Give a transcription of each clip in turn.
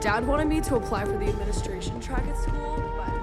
Dad wanted me to apply for the administration track at school, but...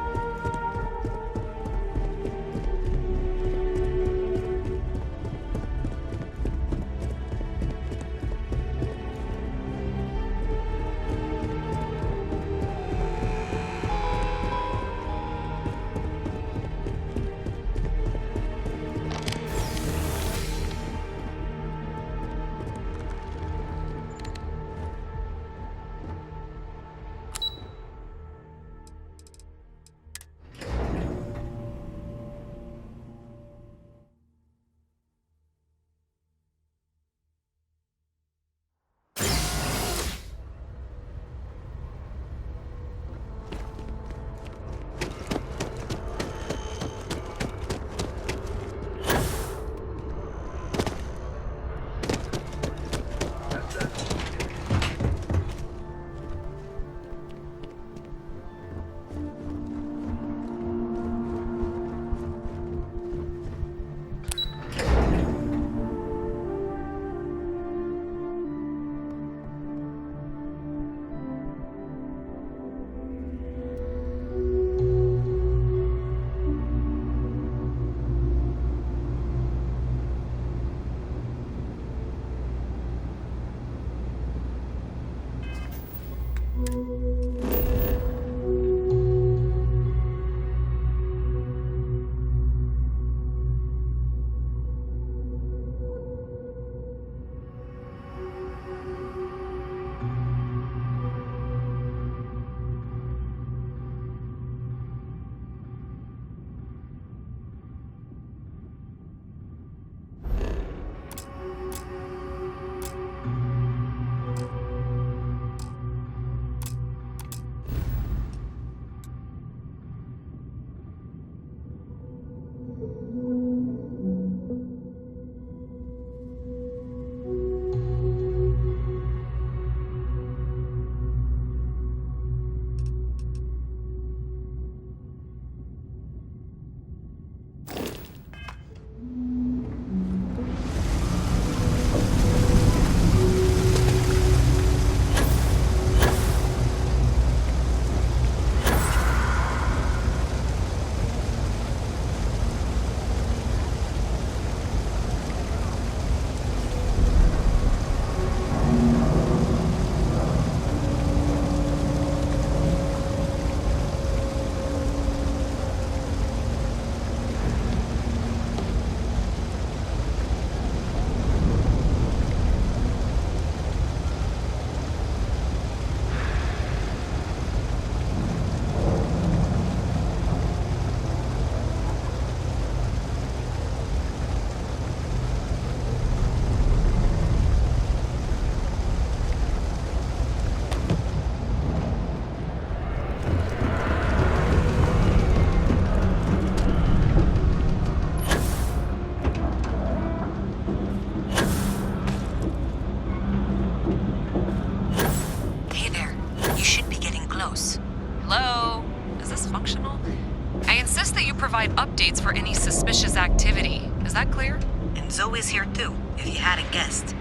Provide updates for any suspicious activity. Is that clear? And Zoe's here too, if you hadn't guessed.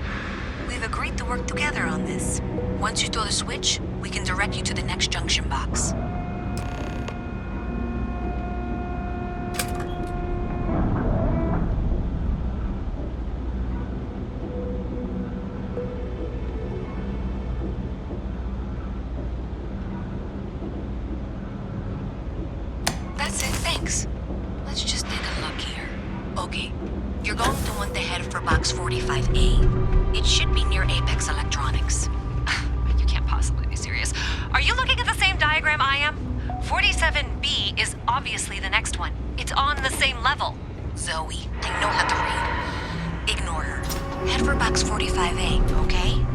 We've agreed to work together on this. Once you throw the switch, we can direct you to the next junction box. That's it, thanks. Let's just take a look here. Okay, you're going to want to head for box 45A. It should be near Apex Electronics. You can't possibly be serious. Are you looking at the same diagram I am? 47B is obviously the next one. It's on the same level. Zoe, I know how to read. Ignore her. Head for box 45A, okay?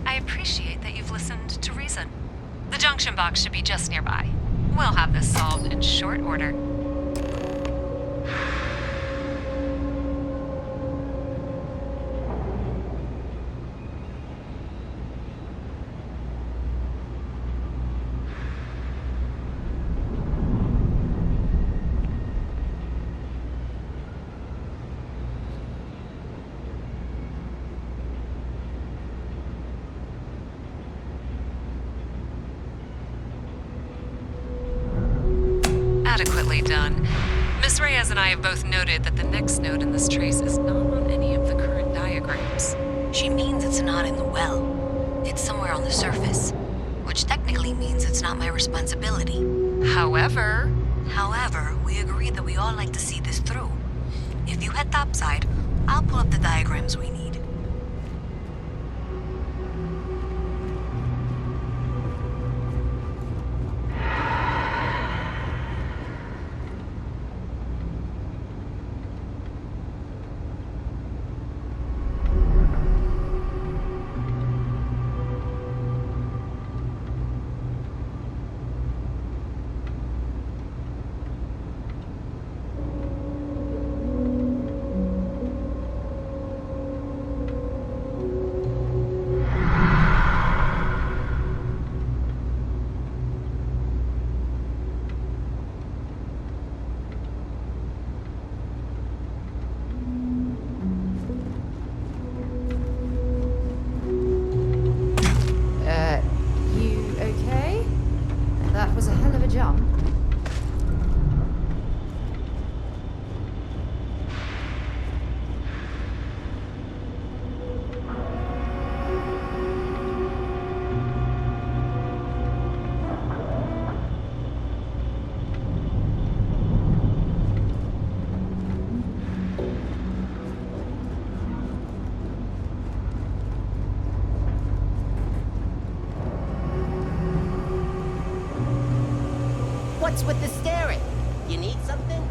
I appreciate that you've listened to reason. The junction box should be just nearby. We'll have this solved in short order. Adequately done. Miss Reyes and I have both noted that the next node in this trace is not on any of the current diagrams. She means it's not in the well. It's somewhere on the surface, which technically means it's not my responsibility. However, We agreed that we all like to see this through. If you head topside, I'll pull up the diagrams we need. You okay? That was a hell of a jump. What's with the staring? You need something?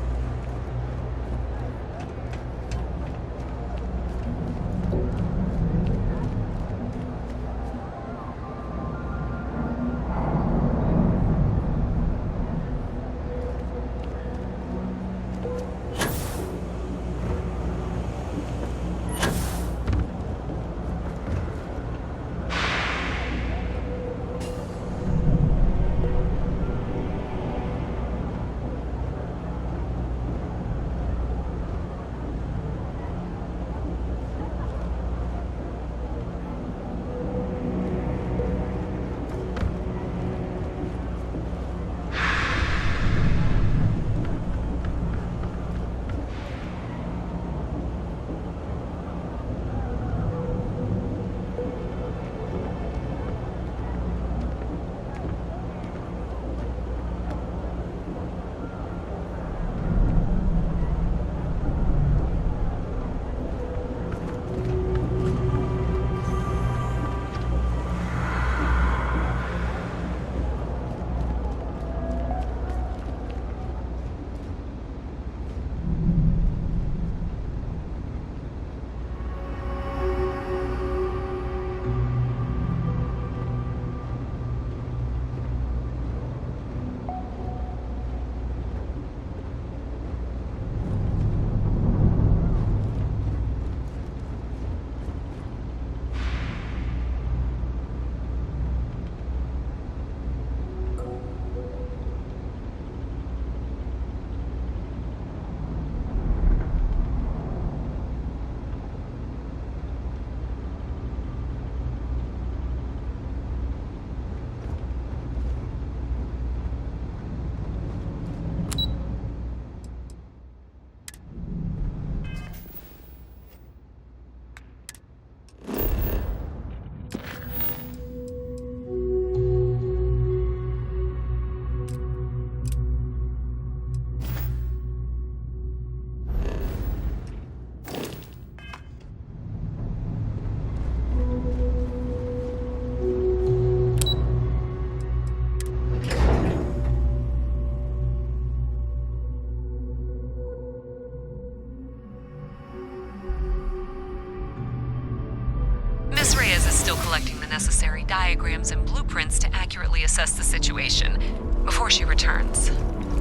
Miss Reyes is still collecting the necessary diagrams and blueprints to accurately assess the situation. Before she returns,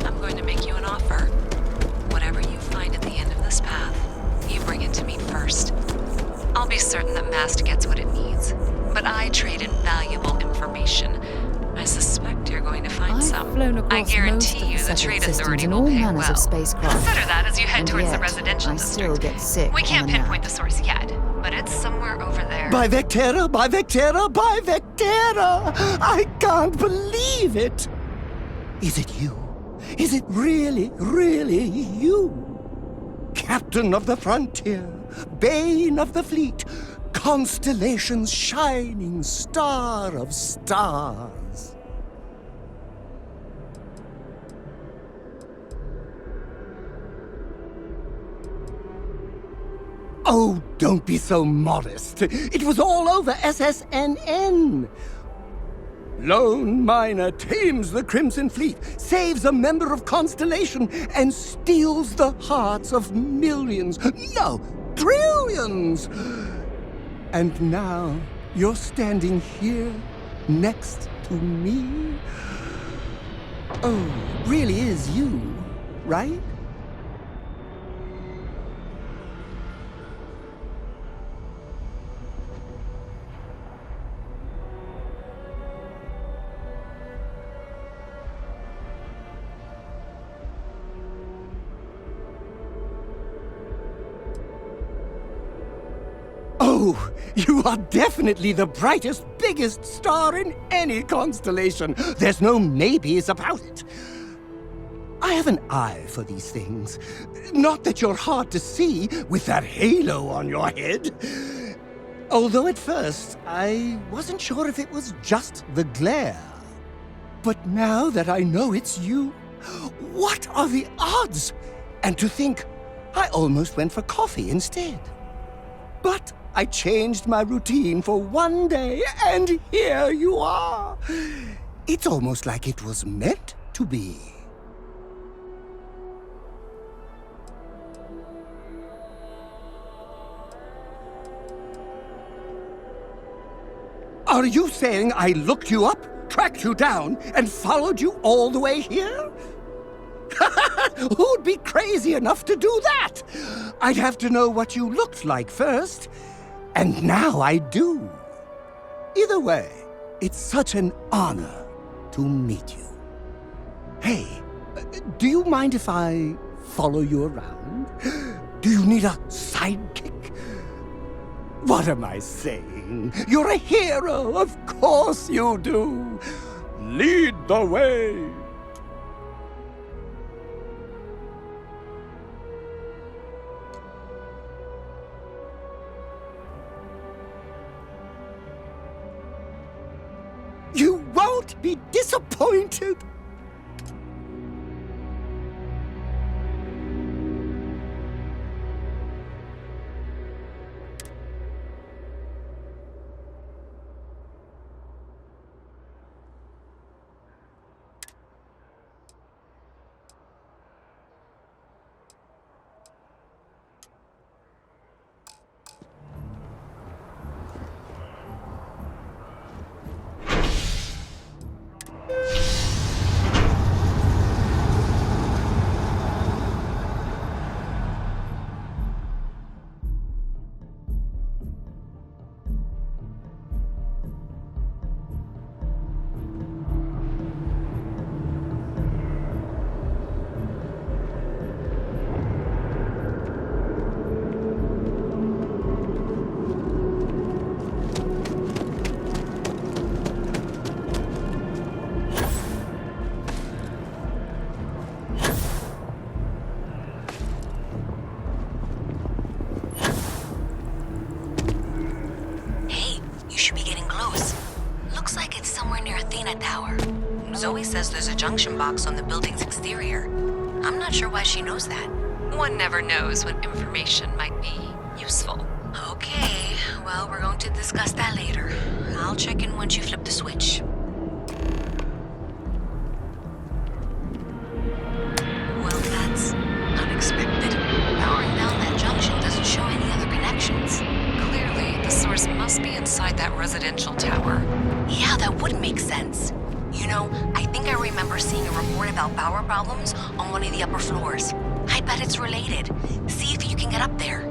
I'm going to make you an offer. Whatever you find at the end of this path, you bring it to me first. I'll be certain that Mast gets what it needs, but I trade in valuable information. I suspect you're going to find I've some. flown I across guarantee most of you the the settled Trade systems Authority in will all pay manners well. of spacecraft. Consider that as you head And towards the yet, residential I district. still get sick We on can't the pinpoint map. the source yet, but it's somewhere over there. By Vectera, by Vectera, by Vectera! I can't believe it! Is it you? Is it really, really you? Captain of the frontier, bane of the fleet, constellation's shining star of stars. Oh, don't be so modest. It was all over SSNN. Lone miner tames the Crimson Fleet, saves a member of Constellation, and steals the hearts of millions, no, trillions. And now you're standing here next to me? Oh, really is you, right? Oh, you are definitely the brightest, biggest star in any constellation. There's no maybes about it. I have an eye for these things. Not that you're hard to see with that halo on your head. Although at first, I wasn't sure if it was just the glare. But now that I know it's you, what are the odds? And to think, I almost went for coffee instead. But I changed my routine for one day, and here you are. It's almost like it was meant to be. Are you saying I looked you up, tracked you down, and followed you all the way here? Who'd be crazy enough to do that? I'd have to know what you looked like first. And now I do. Either way, it's such an honor to meet you. Hey, do you mind if I follow you around? Do you need a sidekick? What am I saying? You're a hero, of course you do. Lead the way. You won't be disappointed. Zoe says there's a junction box on the building's exterior. I'm not sure why she knows that. One never knows when information might be useful. Okay, well, we're going to discuss that later. I'll check in once you flip the switch. Well, that's unexpected. Powering down that junction doesn't show any other connections. Clearly, the source must be inside that residential tower. Yeah, that would make sense. You know, I think I remember seeing a report about power problems on one of the upper floors. I bet it's related. See if you can get up there.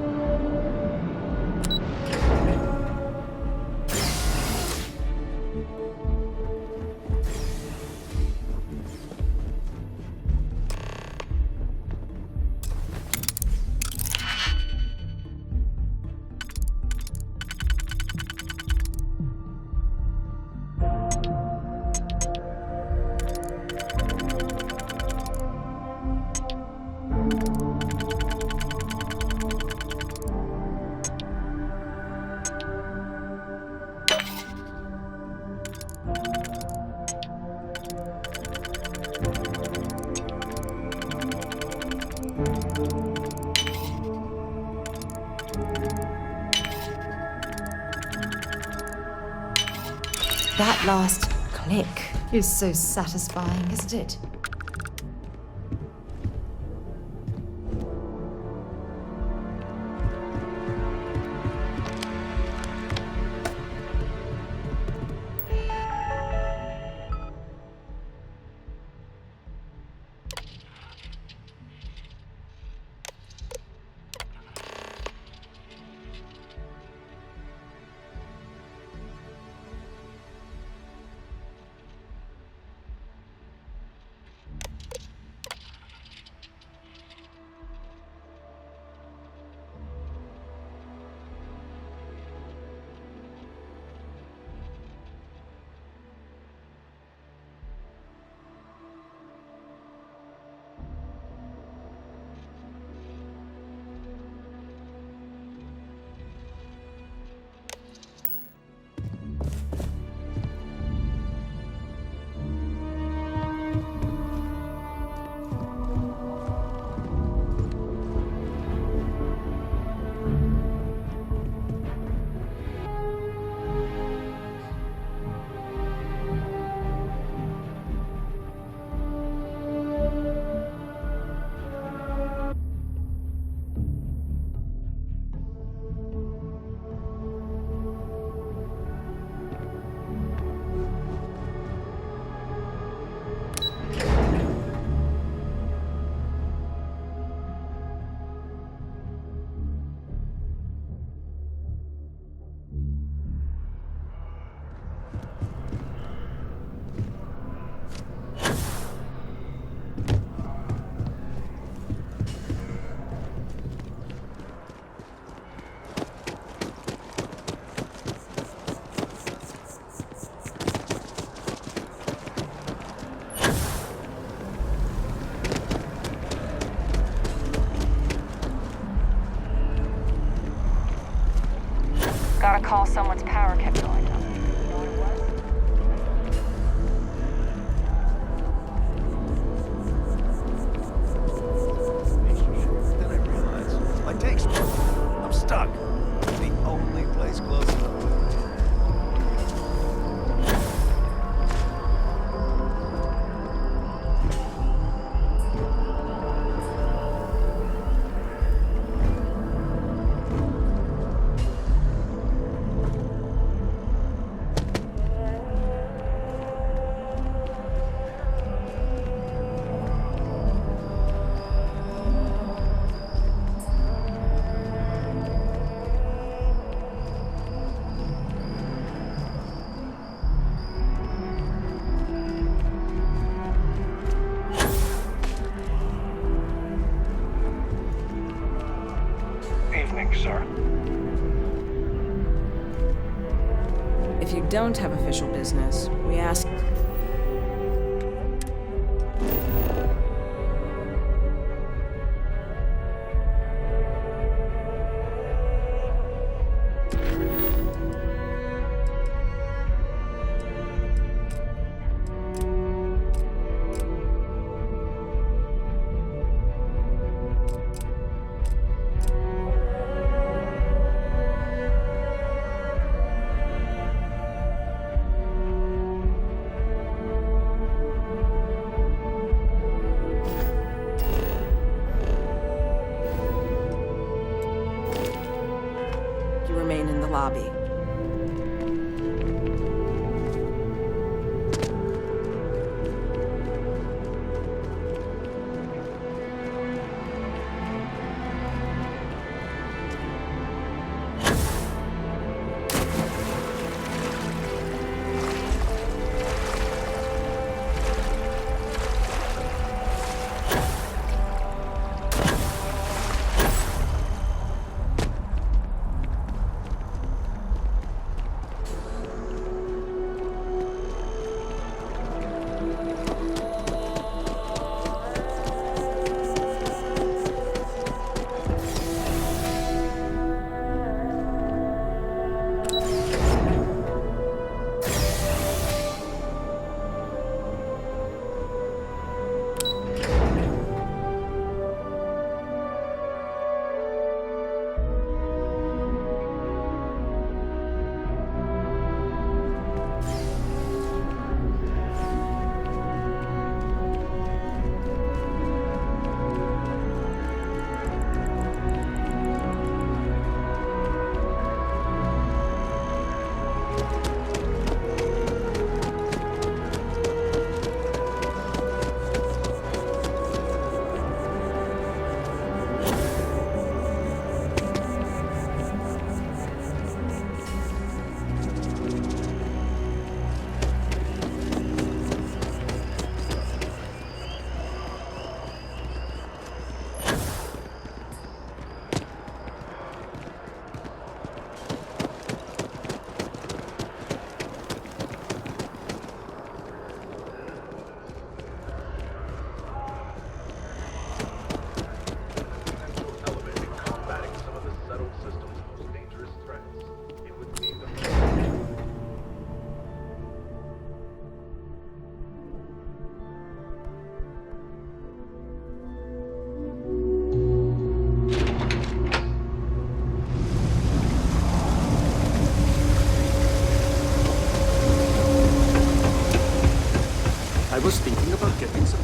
That last click is so satisfying, isn't it? Got a call someone's power kept going up. You know what it was? Then I realized my take's broken. I'm stuck. It's the only place close enough. Evening, sir. If you don't have official business, we ask. You remain in the lobby. was thinking about getting some.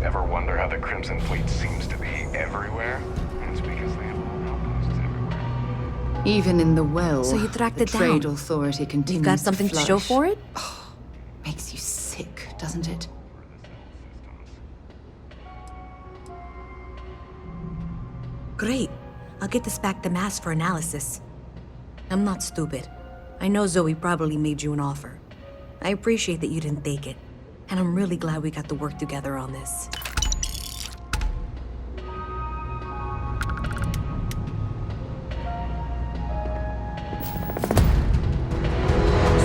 Ever wonder how the Crimson Fleet seems to be everywhere? It's because they have all outposts everywhere. Even in the well, So you tracked the it trade down? authority continues You've got something to show flourish. for it? Makes you sick, doesn't it? Great. I'll get this back to Mass for analysis. I'm not stupid. I know Zoe probably made you an offer. I appreciate that you didn't take it. And I'm really glad we got to work together on this.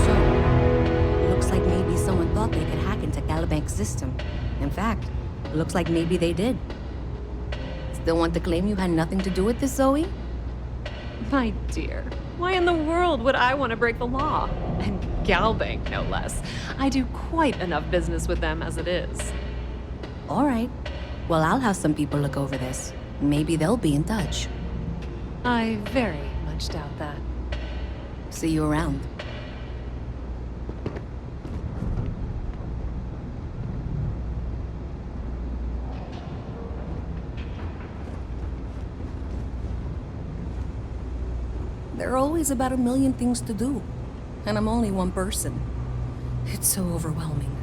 So, looks like maybe someone thought they could hack into Calibank's system. In fact, looks like maybe they did. Still want to claim you had nothing to do with this, Zoe? My dear, why in the world would I want to break the law? And Galbank, no less. I do quite enough business with them as it is. All right. Well, I'll have some people look over this. Maybe they'll be in touch. I very much doubt that. See you around. There are always about 1,000,000 things to do. And I'm only one person. It's so overwhelming.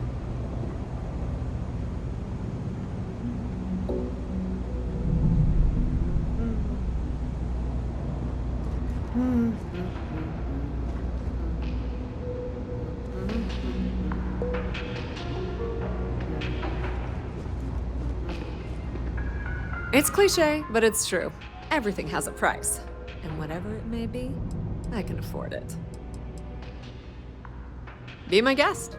It's cliche, but it's true. Everything has a price. And whatever it may be, I can afford it. Be my guest.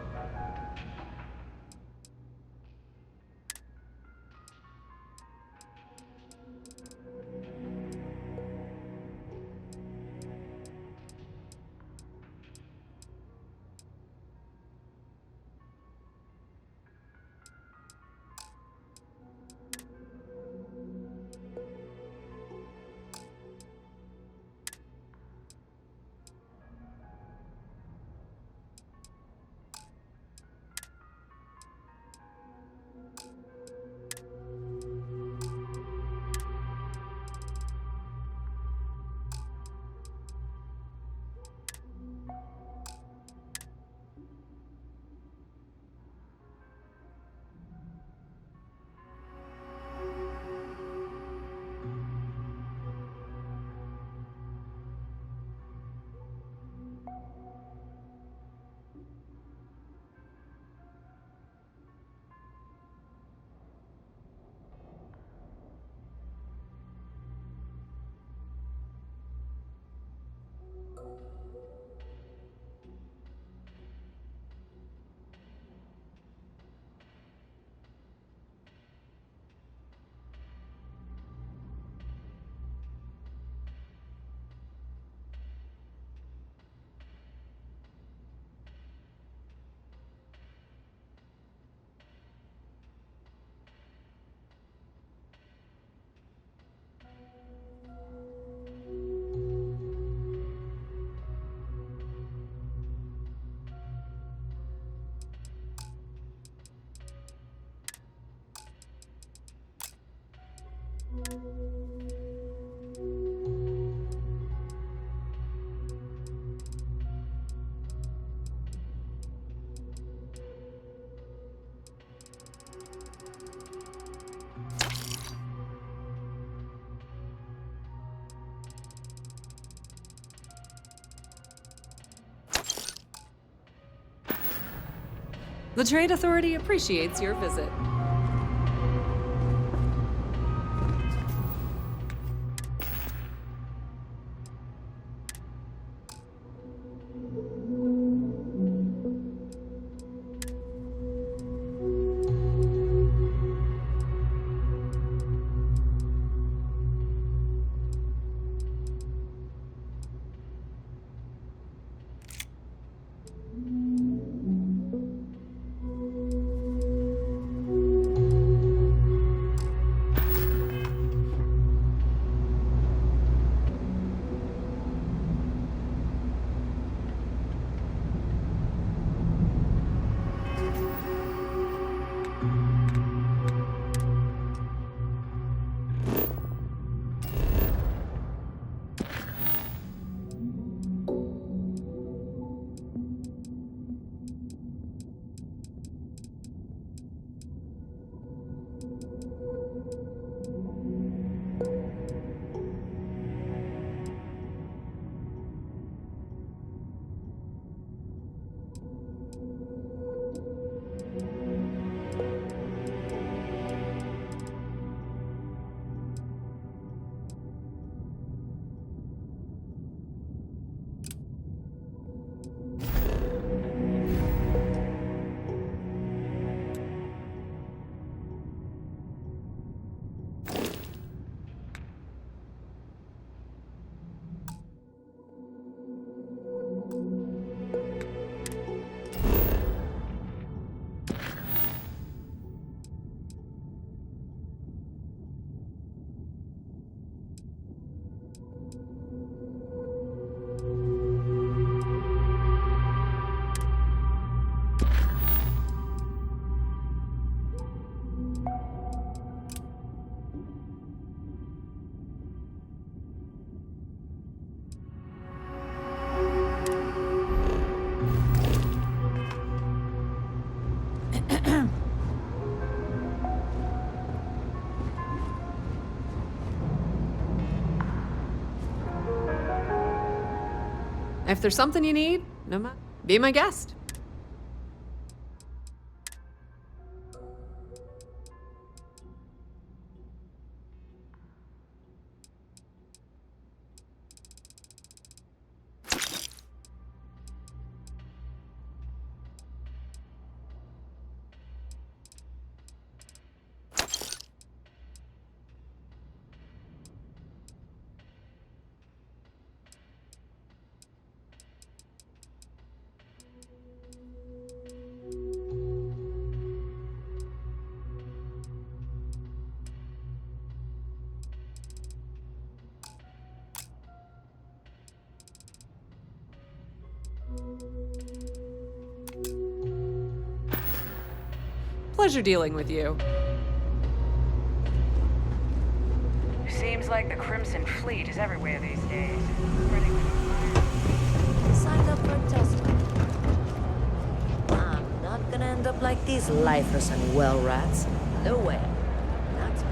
The Trade Authority appreciates your visit. If there's something you need, be my guest. Pleasure dealing with you. Seems like the Crimson Fleet is everywhere these days. Signed up for a test. I'm not gonna end up like these lifers and well rats. No way. Not me.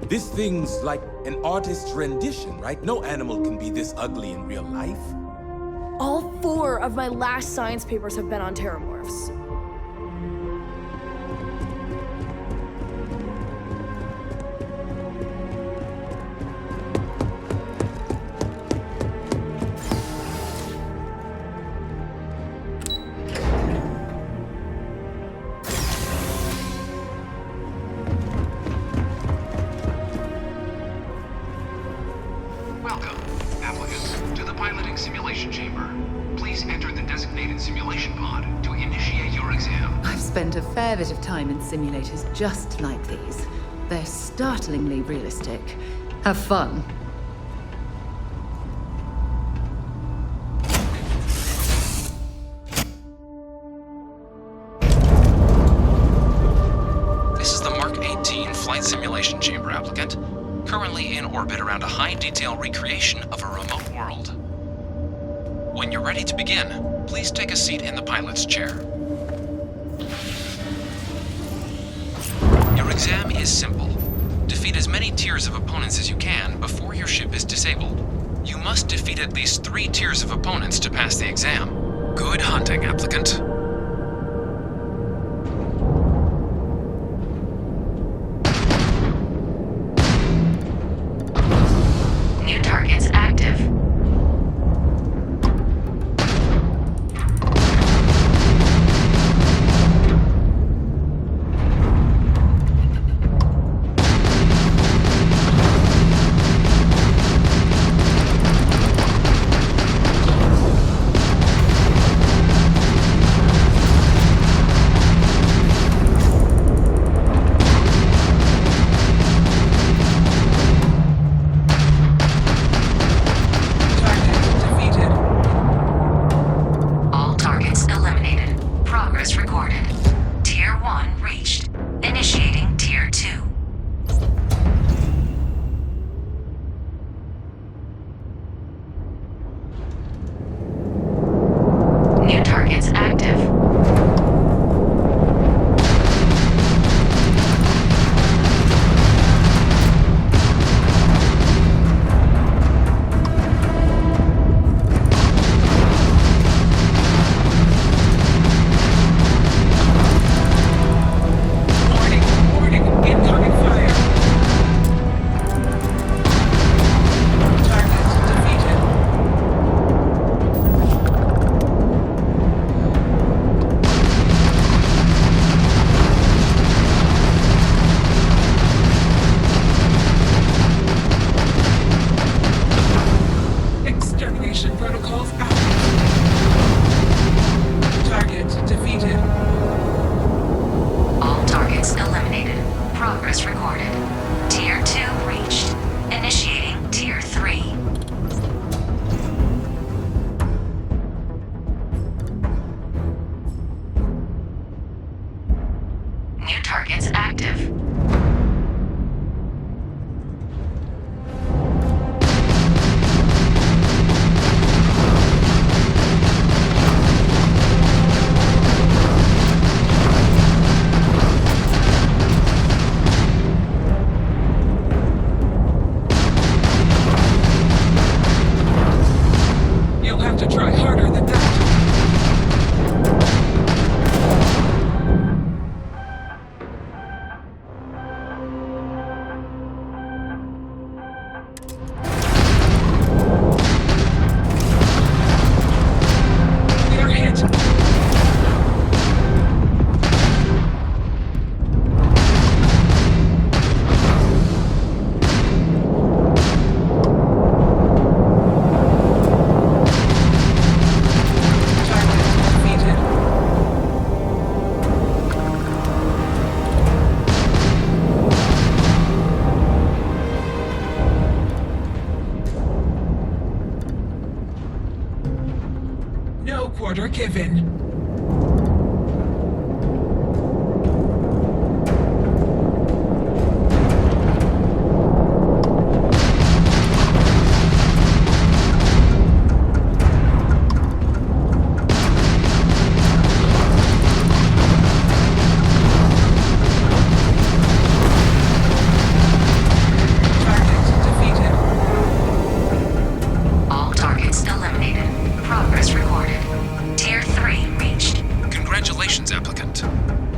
This thing's like an artist's rendition, right? No animal can be this ugly in real life. All 4 of my last science papers have been on terramorphs. Welcome, applicants, to the piloting simulation chamber. Please enter the designated simulation pod to initiate your exam. I've spent a fair bit of time in simulators just like these. They're startlingly realistic. Have fun. This is the Mark 18 flight simulation chamber, applicant. Currently in orbit around a high-detail recreation of a remote world. When you're ready to begin, please take a seat in the pilot's chair. Your exam is simple. Defeat as many tiers of opponents as you can before your ship is disabled. You must defeat at least 3 tiers of opponents to pass the exam. Good hunting, applicant. New targets active. targets active. You'll have to try harder than that. They're hit. Target defeated. No quarter given. Target defeated. All targets eliminated. Progress recorded. Tier 3 reached. Congratulations, applicant.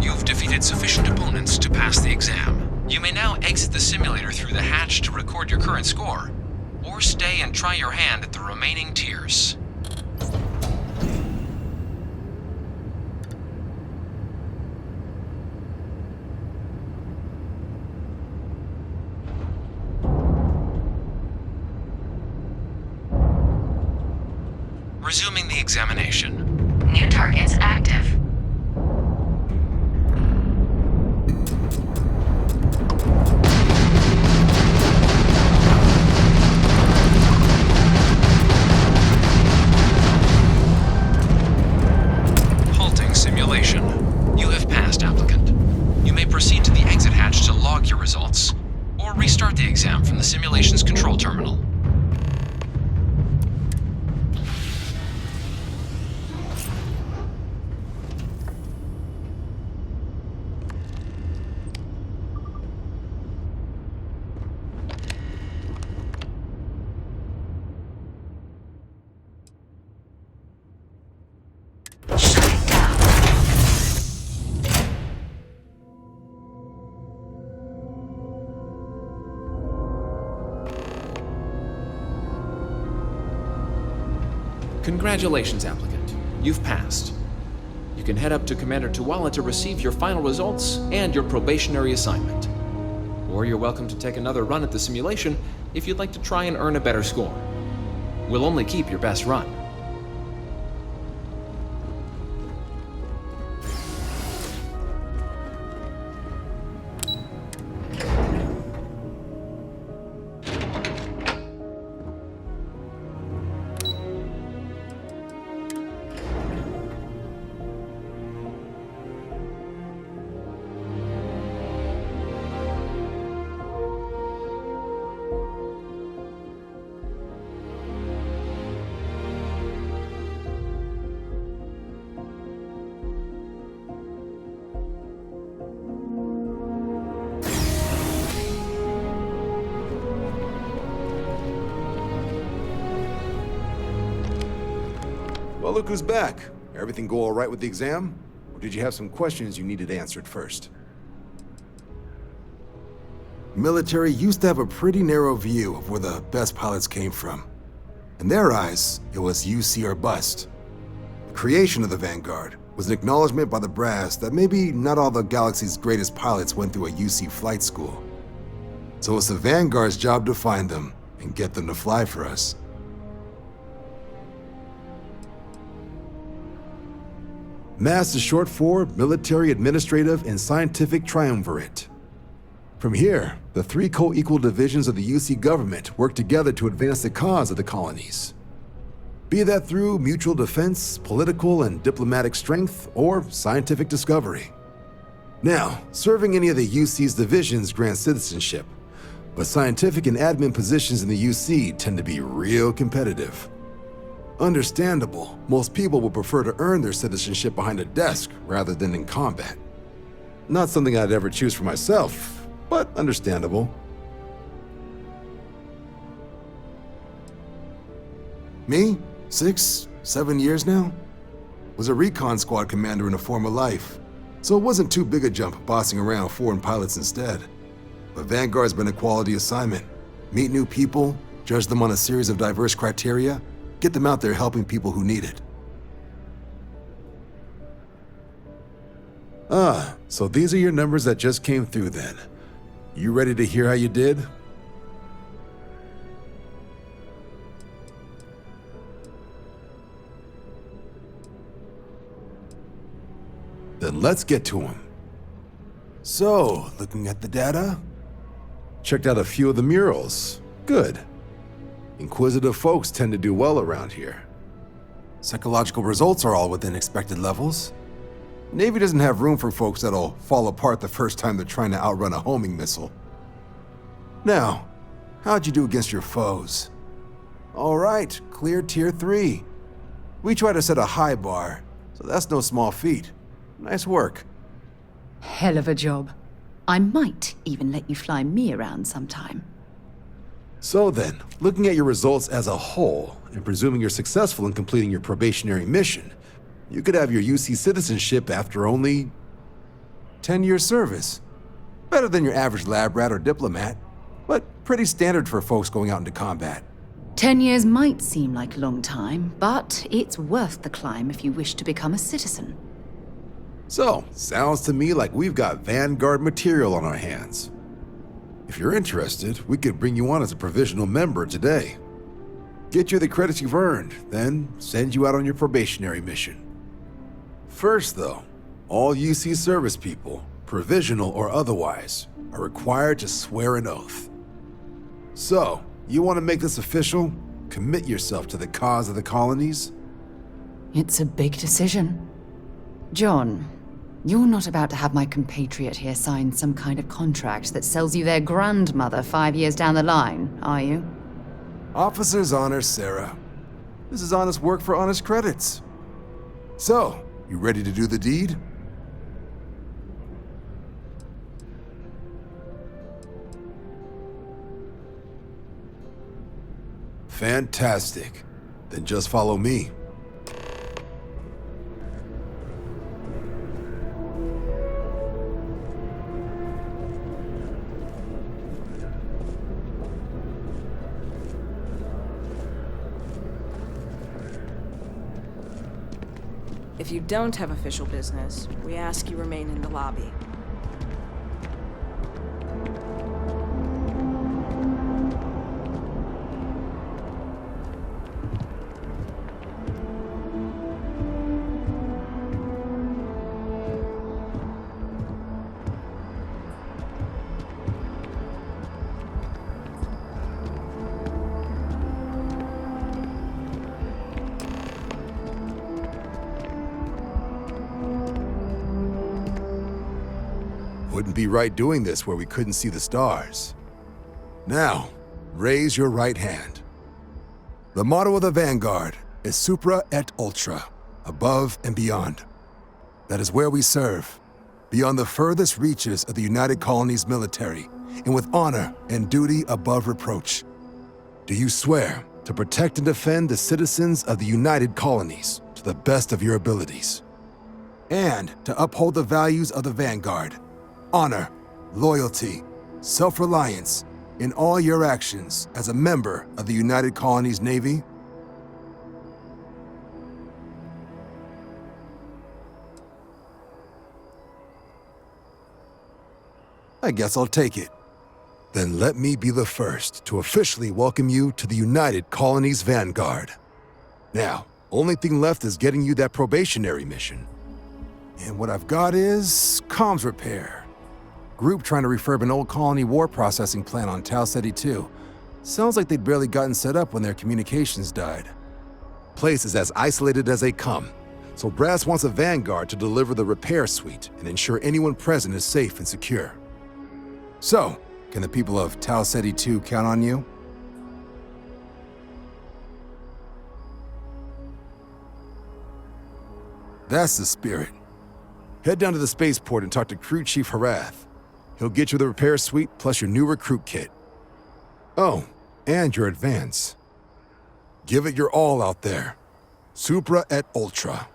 You've defeated sufficient opponents to pass the exam. You may now exit the simulator through the hatch to record your current score, or stay and try your hand at the remaining tiers. Resuming the examination. New targets active. Halting simulation. You have passed, applicant. You may proceed to the exit hatch to log your results, or restart the exam from the simulation's control terminal. Shutting down. Congratulations, applicant. You've passed. You can head up to Commander Tuwala to receive your final results and your probationary assignment. Or you're welcome to take another run at the simulation if you'd like to try and earn a better score. We'll only keep your best run. Well, look who's back. Everything go all right with the exam? Or did you have some questions you needed answered first? Military used to have a pretty narrow view of where the best pilots came from. In their eyes, it was UC or bust. The creation of the Vanguard was an acknowledgement by the brass that maybe not all the galaxy's greatest pilots went through a UC flight school. So it's the Vanguard's job to find them and get them to fly for us. MAST is short for Military, Administrative, and Scientific Triumvirate. From here, the three co-equal divisions of the UC government work together to advance the cause of the colonies. Be that through mutual defense, political and diplomatic strength, or scientific discovery. Now, serving any of the UC's divisions grants citizenship, but scientific and admin positions in the UC tend to be real competitive. Understandable, most people would prefer to earn their citizenship behind a desk rather than in combat. Not something I'd ever choose for myself, but understandable. Me? 6, 7 years now? Was a recon squad commander in a former life, so it wasn't too big a jump bossing around foreign pilots instead. But Vanguard's been a quality assignment. Meet new people, judge them on a series of diverse criteria, get them out there helping people who need it. Ah, so these are your numbers that just came through then. You ready to hear how you did? Then let's get to them. So, looking at the data, checked out a few of the murals. Good. Inquisitive folks tend to do well around here. Psychological results are all within expected levels. Navy doesn't have room for folks that'll fall apart the first time they're trying to outrun a homing missile. Now, how'd you do against your foes? All right, clear tier 3. We try to set a high bar, so that's no small feat. Nice work. Hell of a job. I might even let you fly me around sometime. So then, looking at your results as a whole, and presuming you're successful in completing your probationary mission, you could have your UC citizenship after only 10 years service. Better than your average lab rat or diplomat, but pretty standard for folks going out into combat. 10 years might seem like a long time, but it's worth the climb if you wish to become a citizen. So, sounds to me like we've got Vanguard material on our hands. If you're interested, we could bring you on as a provisional member today. Get you the credits you've earned, then send you out on your probationary mission. First though, all UC service people, provisional or otherwise, are required to swear an oath. So, you want to make this official? Commit yourself to the cause of the colonies? It's a big decision. John, you're not about to have my compatriot here sign some kind of contract that sells you their grandmother 5 years down the line, are you? Officer's honor, Sarah. This is honest work for honest credits. So, you ready to do the deed? Fantastic. Then just follow me. If you don't have official business, we ask you remain in the lobby. Wouldn't be right doing this where we couldn't see the stars. Now, raise your right hand. The motto of the Vanguard is Supra et Ultra, above and beyond. That is where we serve, beyond the furthest reaches of the United Colonies military, and with honor and duty above reproach. Do you swear to protect and defend the citizens of the United Colonies to the best of your abilities? And to uphold the values of the Vanguard, honor, loyalty, self-reliance in all your actions as a member of the United Colonies Navy? I guess I'll take it. Then let me be the first to officially welcome you to the United Colonies Vanguard. Now, only thing left is getting you that probationary mission. And what I've got is comms repair. Group trying to refurb an old colony war processing plant on Tau Ceti 2. Sounds like they'd barely gotten set up when their communications died. Place is as isolated as they come, So Brass wants a Vanguard to deliver the repair suite and ensure anyone present is safe and secure. So, can the people of Tau Ceti 2 count on you? That's the spirit. Head down to the spaceport and talk to Crew Chief Harath. He'll get you the repair suite plus your new recruit kit. Oh, and your advance. Give it your all out there. Supra et Ultra.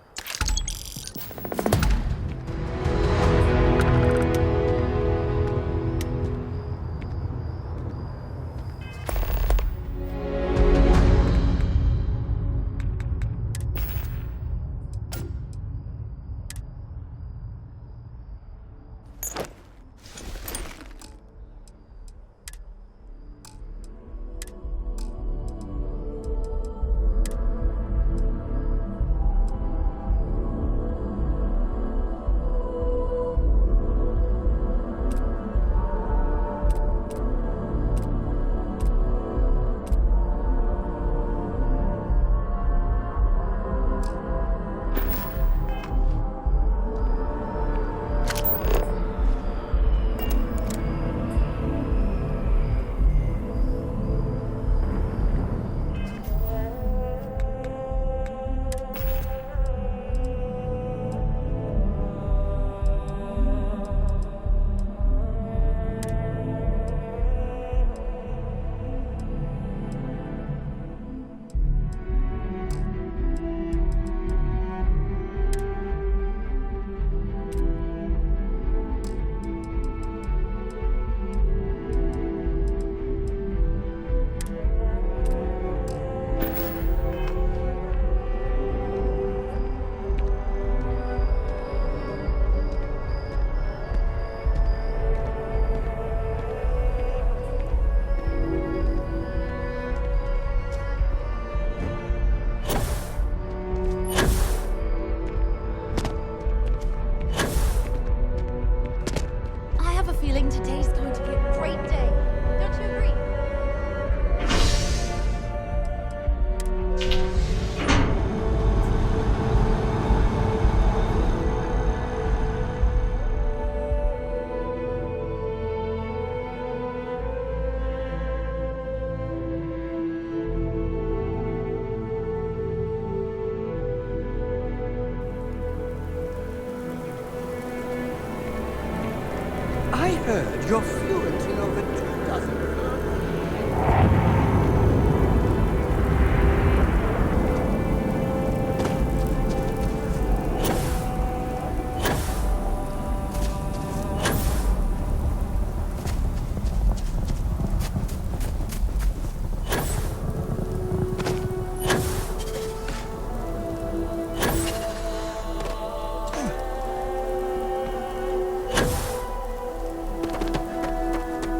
Today's going to be a great day. Don't you agree? I heard you're fluent in over 2 dozen.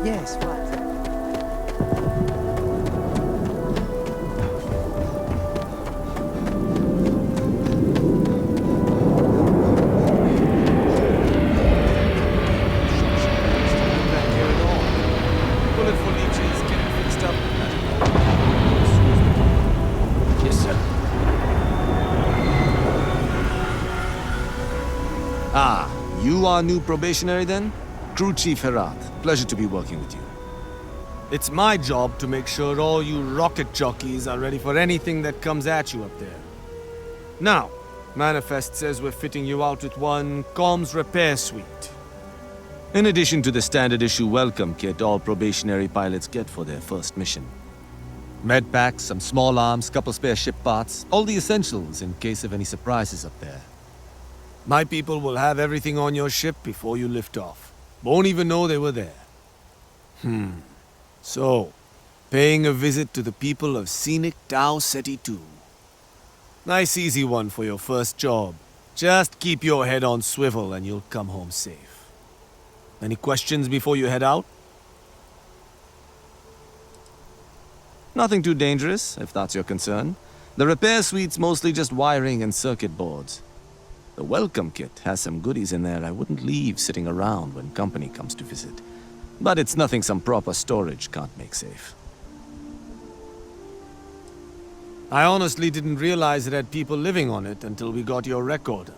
Yes, right. Yes, sir. Ah, you are new probationary then? Crew Chief Herath. Pleasure to be working with you. It's my job to make sure all you rocket jockeys are ready for anything that comes at you up there. Now, Manifest says we're fitting you out with one comms repair suite. In addition to the standard issue welcome kit all probationary pilots get for their first mission. Med packs, some small arms, couple spare ship parts, all the essentials in case of any surprises up there. My people will have everything on your ship before you lift off. Won't even know they were there. So, paying a visit to the people of scenic Tau Ceti 2. Nice easy one for your first job. Just keep your head on swivel and you'll come home safe. Any questions before you head out? Nothing too dangerous, if that's your concern. The repair suite's mostly just wiring and circuit boards. The welcome kit has some goodies in there I wouldn't leave sitting around when company comes to visit. But it's nothing some proper storage can't make safe. I honestly didn't realize it had people living on it until we got your recorder.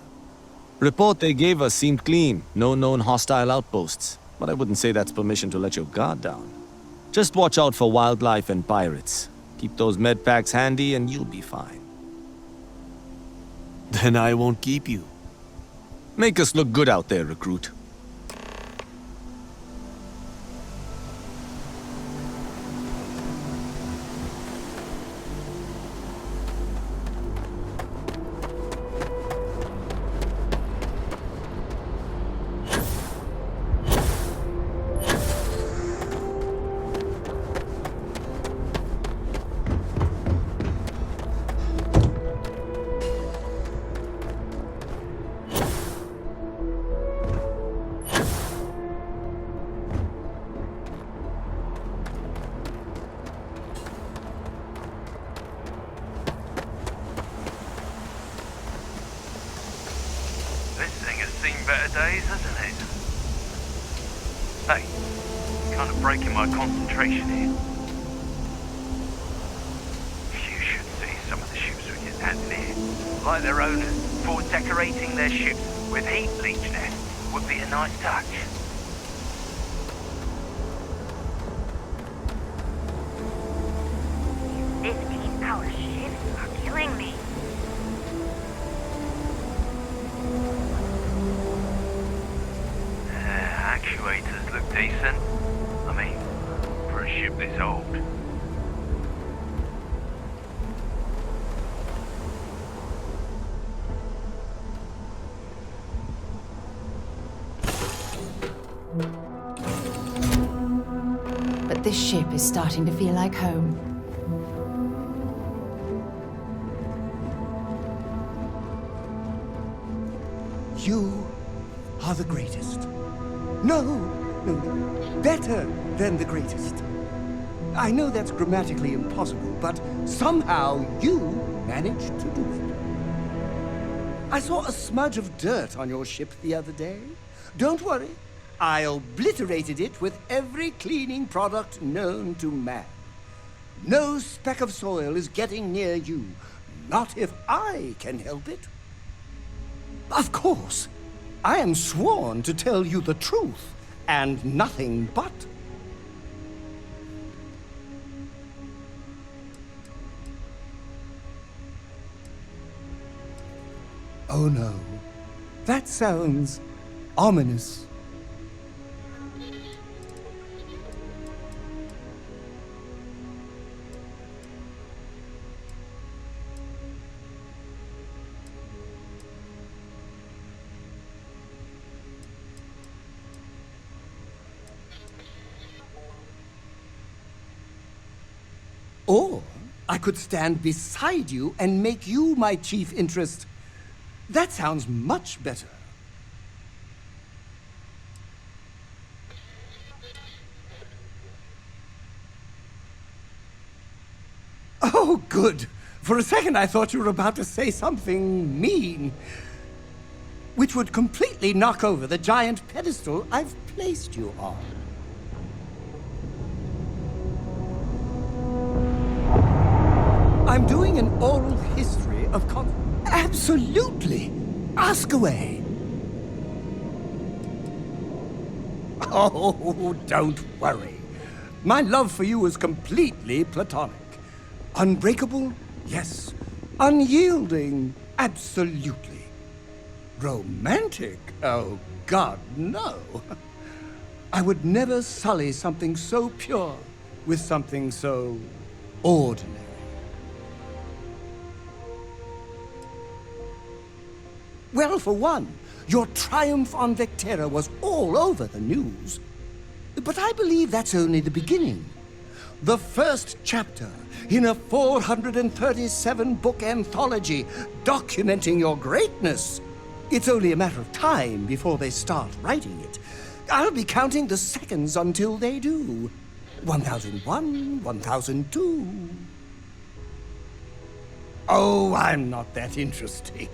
Report they gave us seemed clean, no known hostile outposts, but I wouldn't say that's permission to let your guard down. Just watch out for wildlife and pirates. Keep those med packs handy and you'll be fine. Then I won't keep you. Make us look good out there, recruit. Better days, hasn't it? Hey, kind of breaking my concentration here. You should see some of the ships we get landing here. Like their owners, thought decorating their ships with heat bleach nests would be a nice touch. These 15-hour shifts are killing me. Actuators look decent. I mean, for a ship this old. But this ship is starting to feel like home. You are the greatest. No, better than the greatest. I know that's grammatically impossible, but somehow you managed to do it. I saw a smudge of dirt on your ship the other day. Don't worry, I obliterated it with every cleaning product known to man. No speck of soil is getting near you, not if I can help it. Of course, I am sworn to tell you the truth, and nothing but. Oh no, that sounds ominous. Or I could stand beside you and make you my chief interest. That sounds much better. Oh, good. For a second I thought you were about to say something mean, which would completely knock over the giant pedestal I've placed you on. I'm doing an oral history of Absolutely! Ask away! Oh, don't worry. My love for you is completely platonic. Unbreakable? Yes. Unyielding? Absolutely. Romantic? Oh, God, no. I would never sully something so pure with something so ordinary. Well, for one, your triumph on Vectera was all over the news. But I believe that's only the beginning. The first chapter in a 437-book anthology documenting your greatness. It's only a matter of time before they start writing it. I'll be counting the seconds until they do. 1001, 1002... Oh, I'm not that interesting.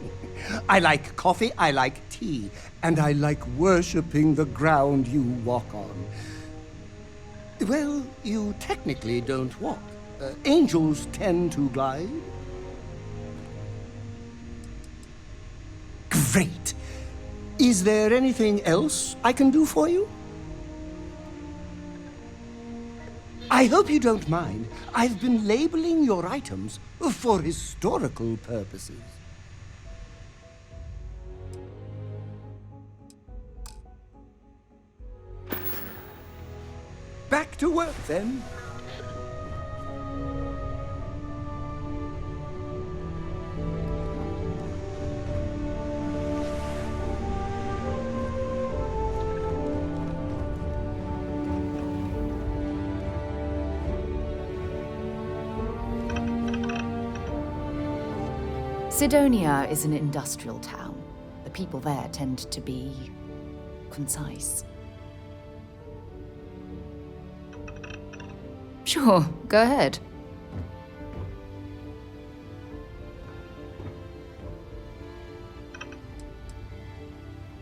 I like coffee, I like tea, and I like worshipping the ground you walk on. Well, you technically don't walk. Angels tend to glide. Is there anything else I can do for you? I hope you don't mind. I've been labeling your items for historical purposes. Back to work, then. Sidonia is an industrial town. The people there tend to be concise. Sure, go ahead.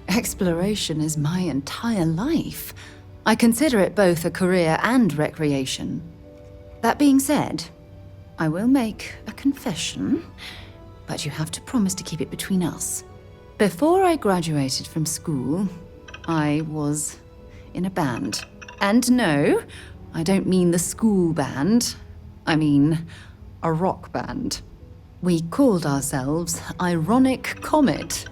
Exploration is my entire life. I consider it both a career and recreation. That being said, I will make a confession, but you have to promise to keep it between us. Before I graduated from school, I was in a band. And no, I don't mean the school band. I mean a rock band. We called ourselves Ironic Comet.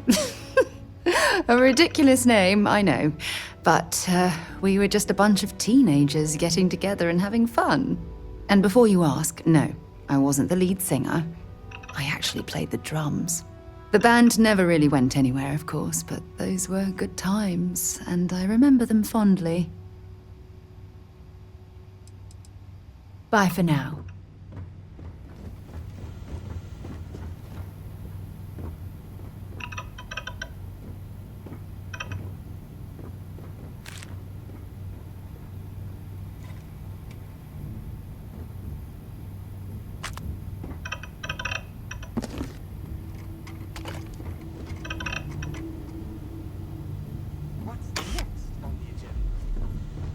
A ridiculous name, I know. But we were just a bunch of teenagers getting together and having fun. And before you ask, no, I wasn't the lead singer. I actually played the drums. The band never really went anywhere, of course, but those were good times, and I remember them fondly. Bye for now.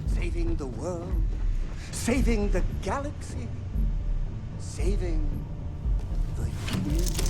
Saving the world, saving the galaxy, saving the universe.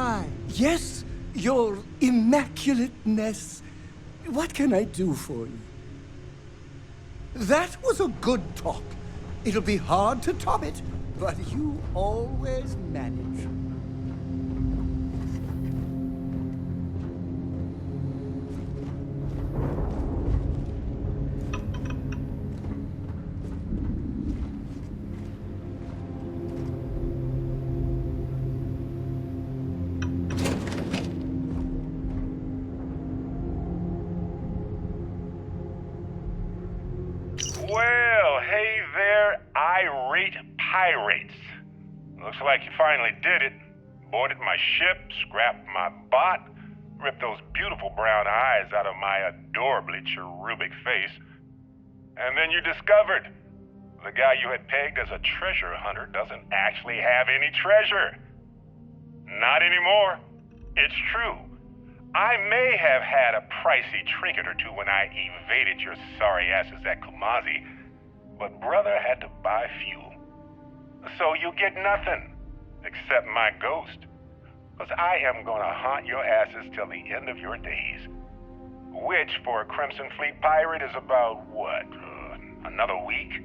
Ah, yes, your immaculateness. What can I do for you? That was a good talk. It'll be hard to top it, but you always manage. Well, hey there, irate pirates. Looks like you finally did it. Boarded my ship, scrapped my bot, ripped those beautiful brown eyes out of my adorably cherubic face. And then you discovered the guy you had pegged as a treasure hunter doesn't actually have any treasure. Not anymore. It's true. I may have had a pricey trinket or two when I evaded your sorry asses at Kumazi, but brother had to buy fuel. So you get nothing, except my ghost. Because I am gonna haunt your asses till the end of your days. Which, for a Crimson Fleet pirate, is about, what, another week?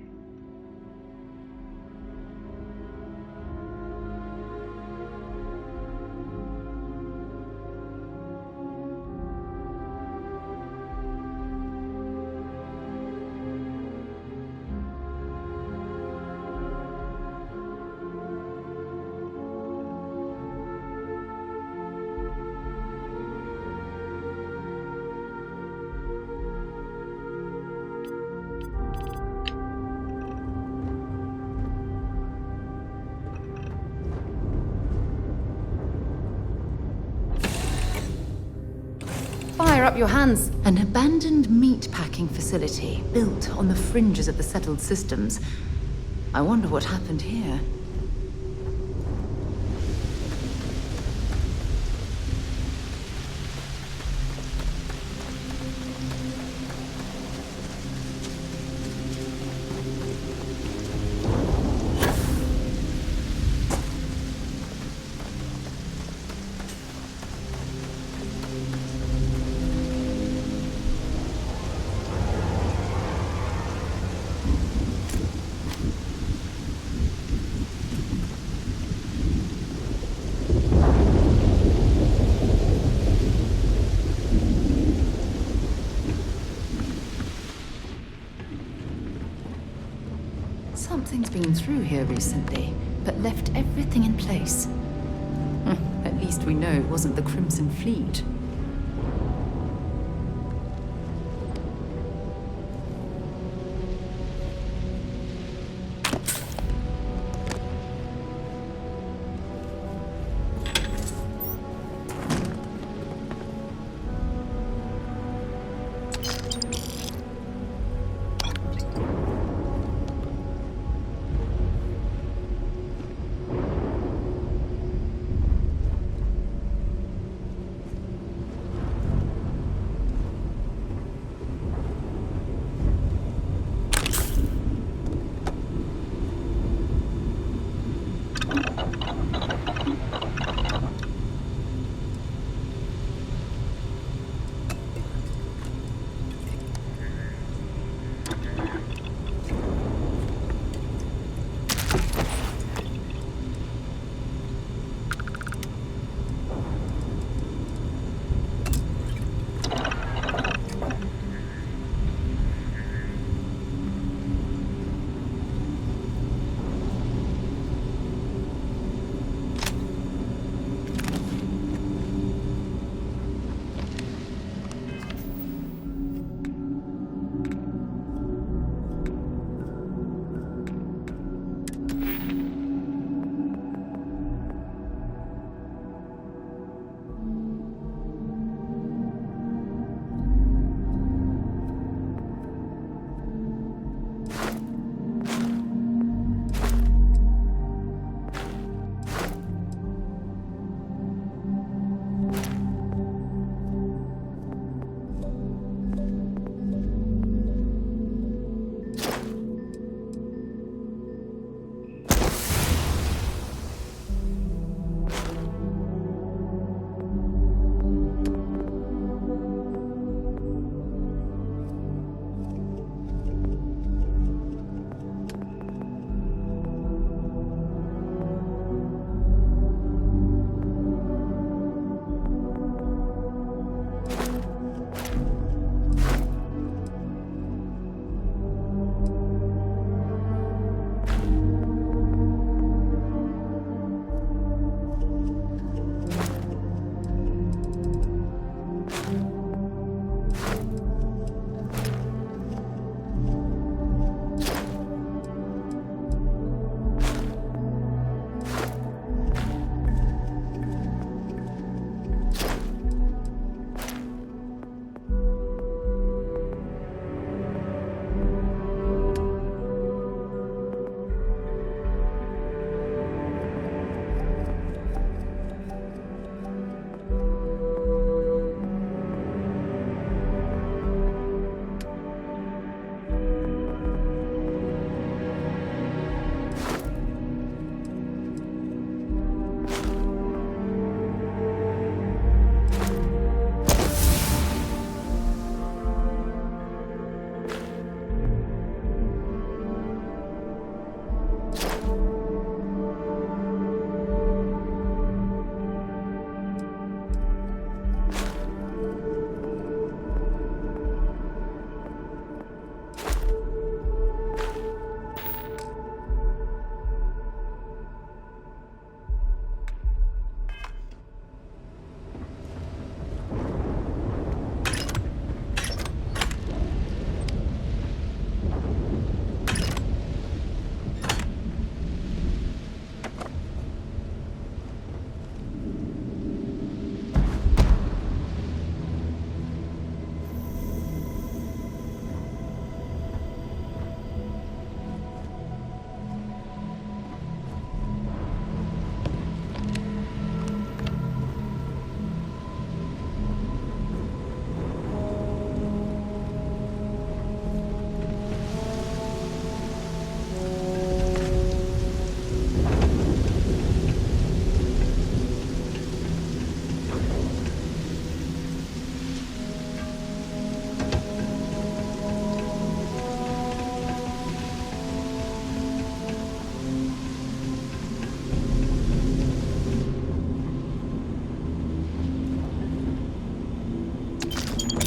Fire up your hands! An abandoned meat-packing facility built on the fringes of the settled systems. I wonder what happened here. Something's been through here recently, but left everything in place. At least we know it wasn't the Crimson Fleet.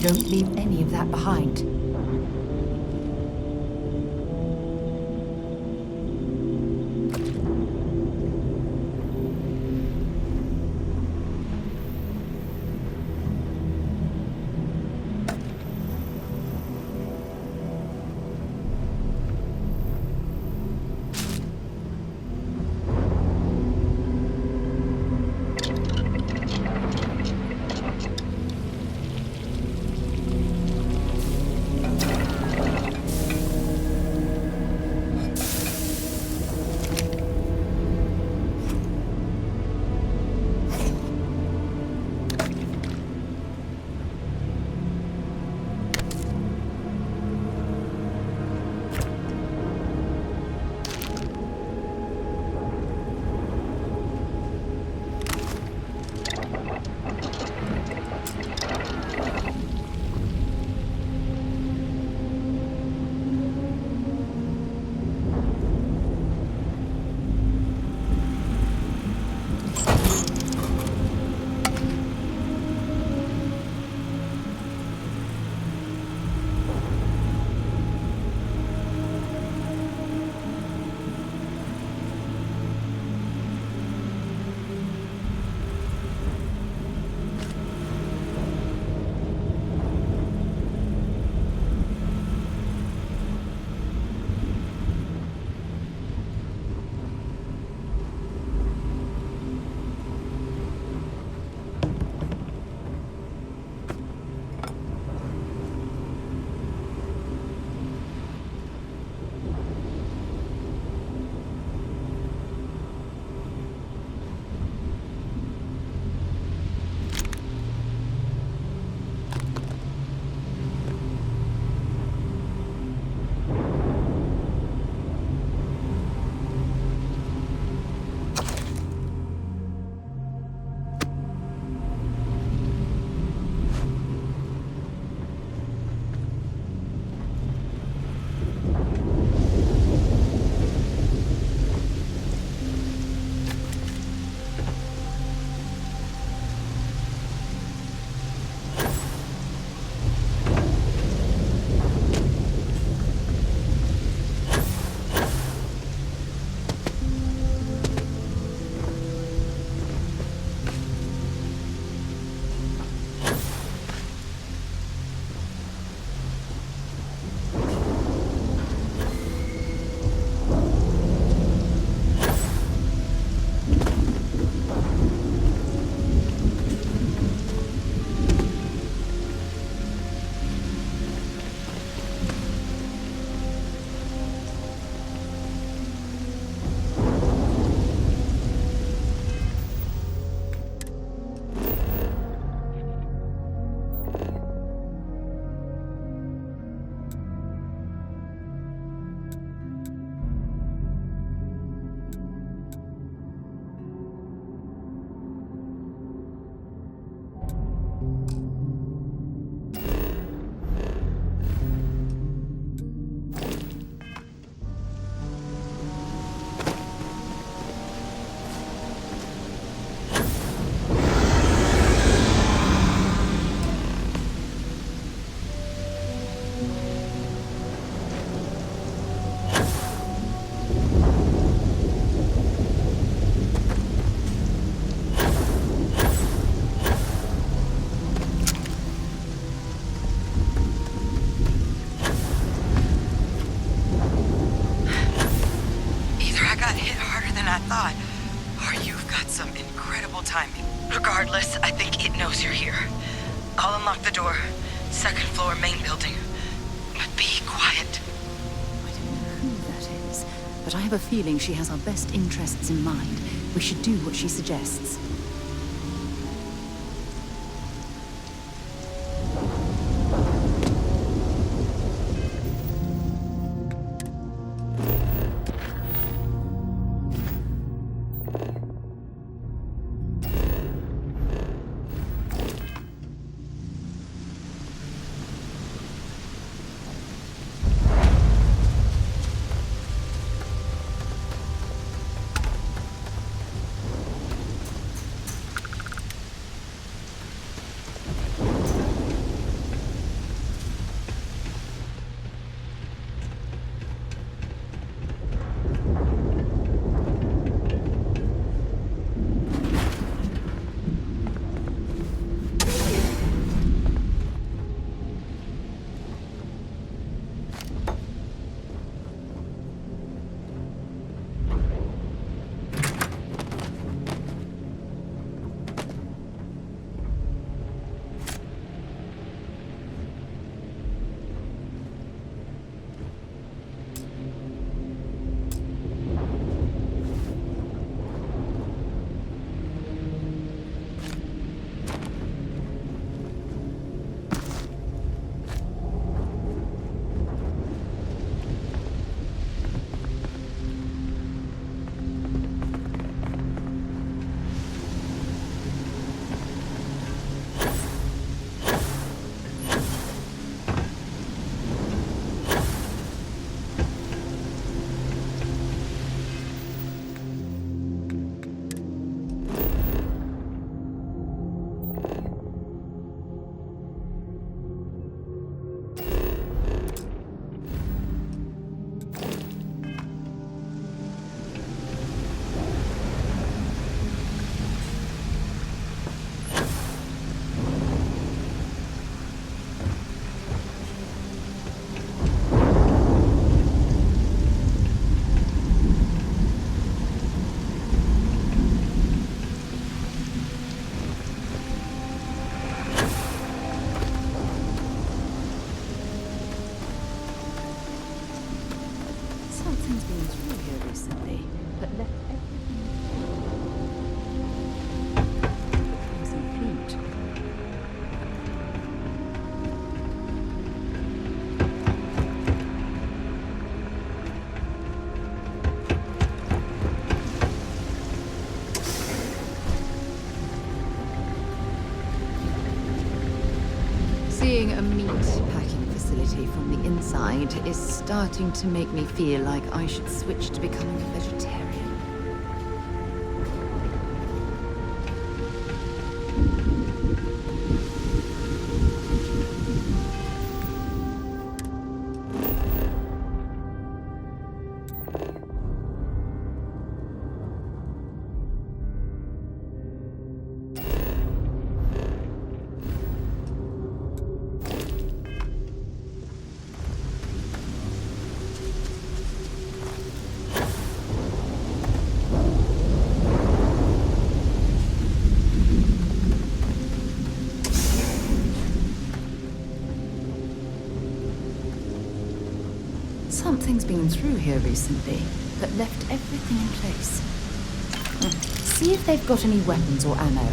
Don't leave any of that behind. timing. Regardless, I think it knows you're here. I'll unlock the door. Second floor, main building. But be quiet. I don't know who that is, but I have a feeling she has our best interests in mind. We should do what she suggests. recently, but left everything incomplete. Seeing a meat packing facility from the inside is starting to make me feel like I should switch to becoming a vegetarian. Something's been through here recently, but left everything in place. See if they've got any weapons or ammo.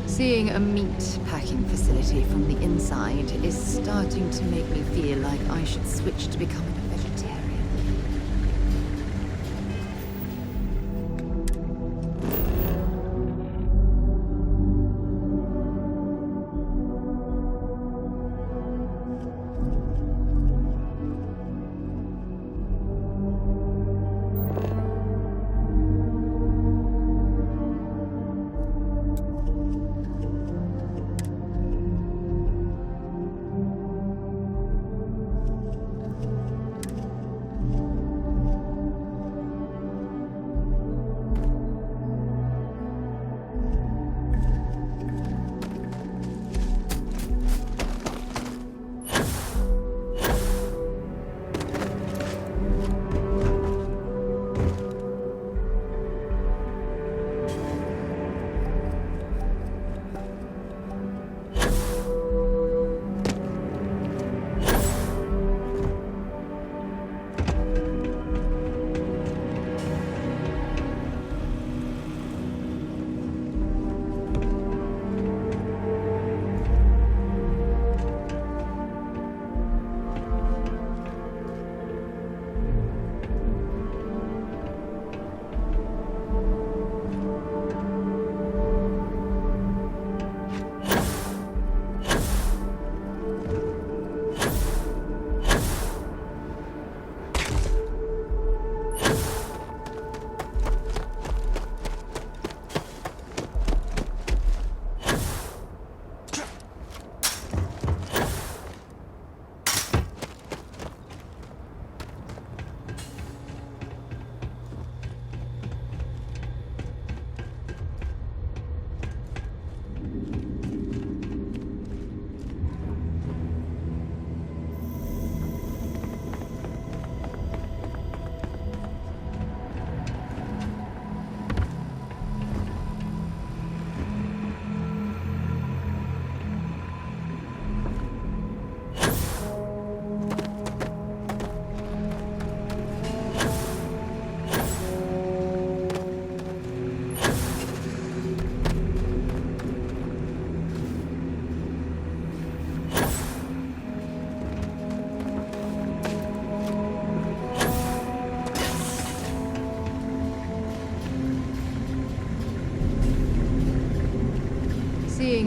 Seeing a meat packing facility from the inside is starting to make me feel like I should switch to becoming a vegetarian.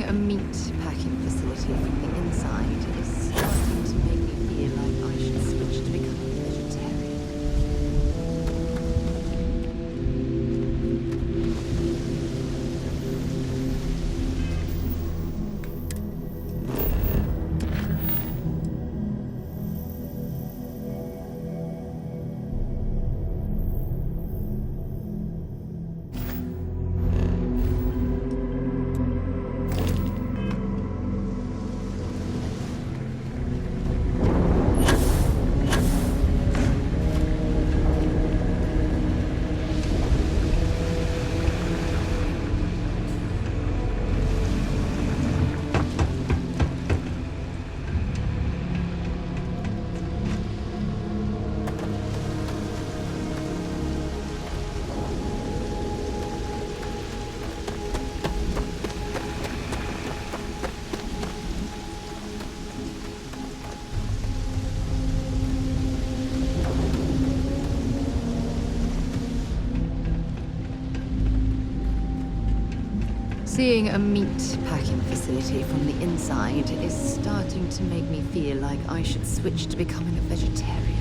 Seeing a meat packing facility from the inside is starting to make me feel like I should switch to becoming a vegetarian. Seeing a meat packing facility from the inside is starting to make me feel like I should switch to becoming a vegetarian.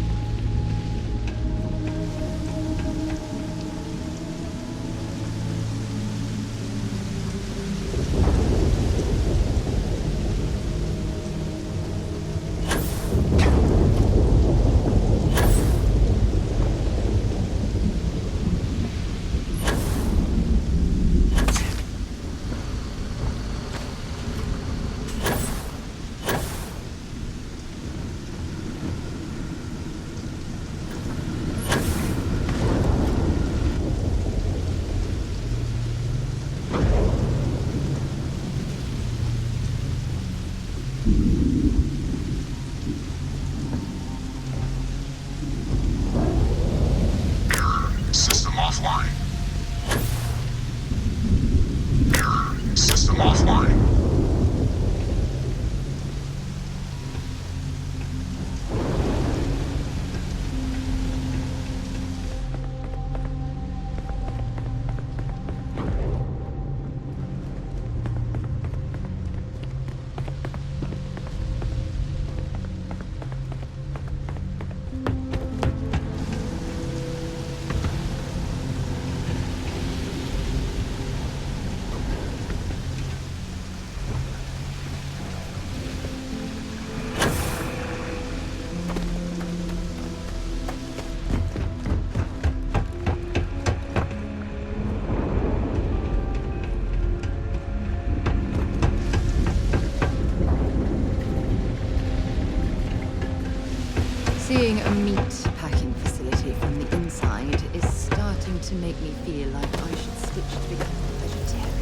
System offline. System offline. Seeing a meat packing facility from the inside is starting to make me feel like I should switch to becoming a vegetarian.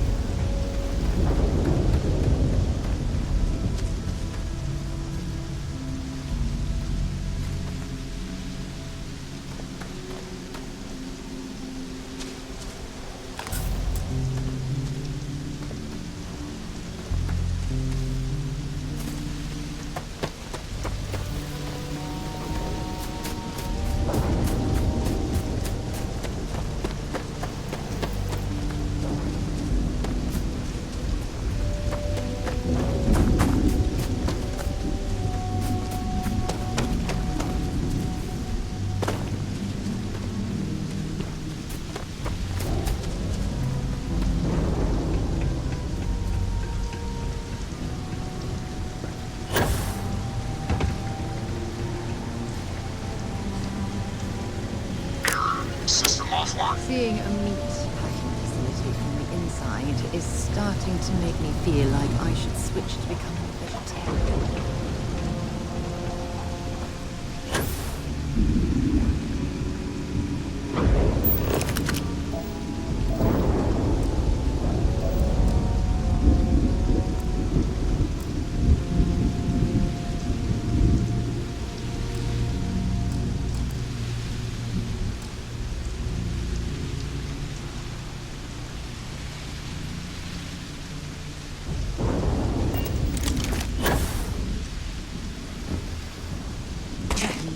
System offline. Seeing a meat packing facility from the inside is starting to make me feel like I should switch to becoming a vegetarian.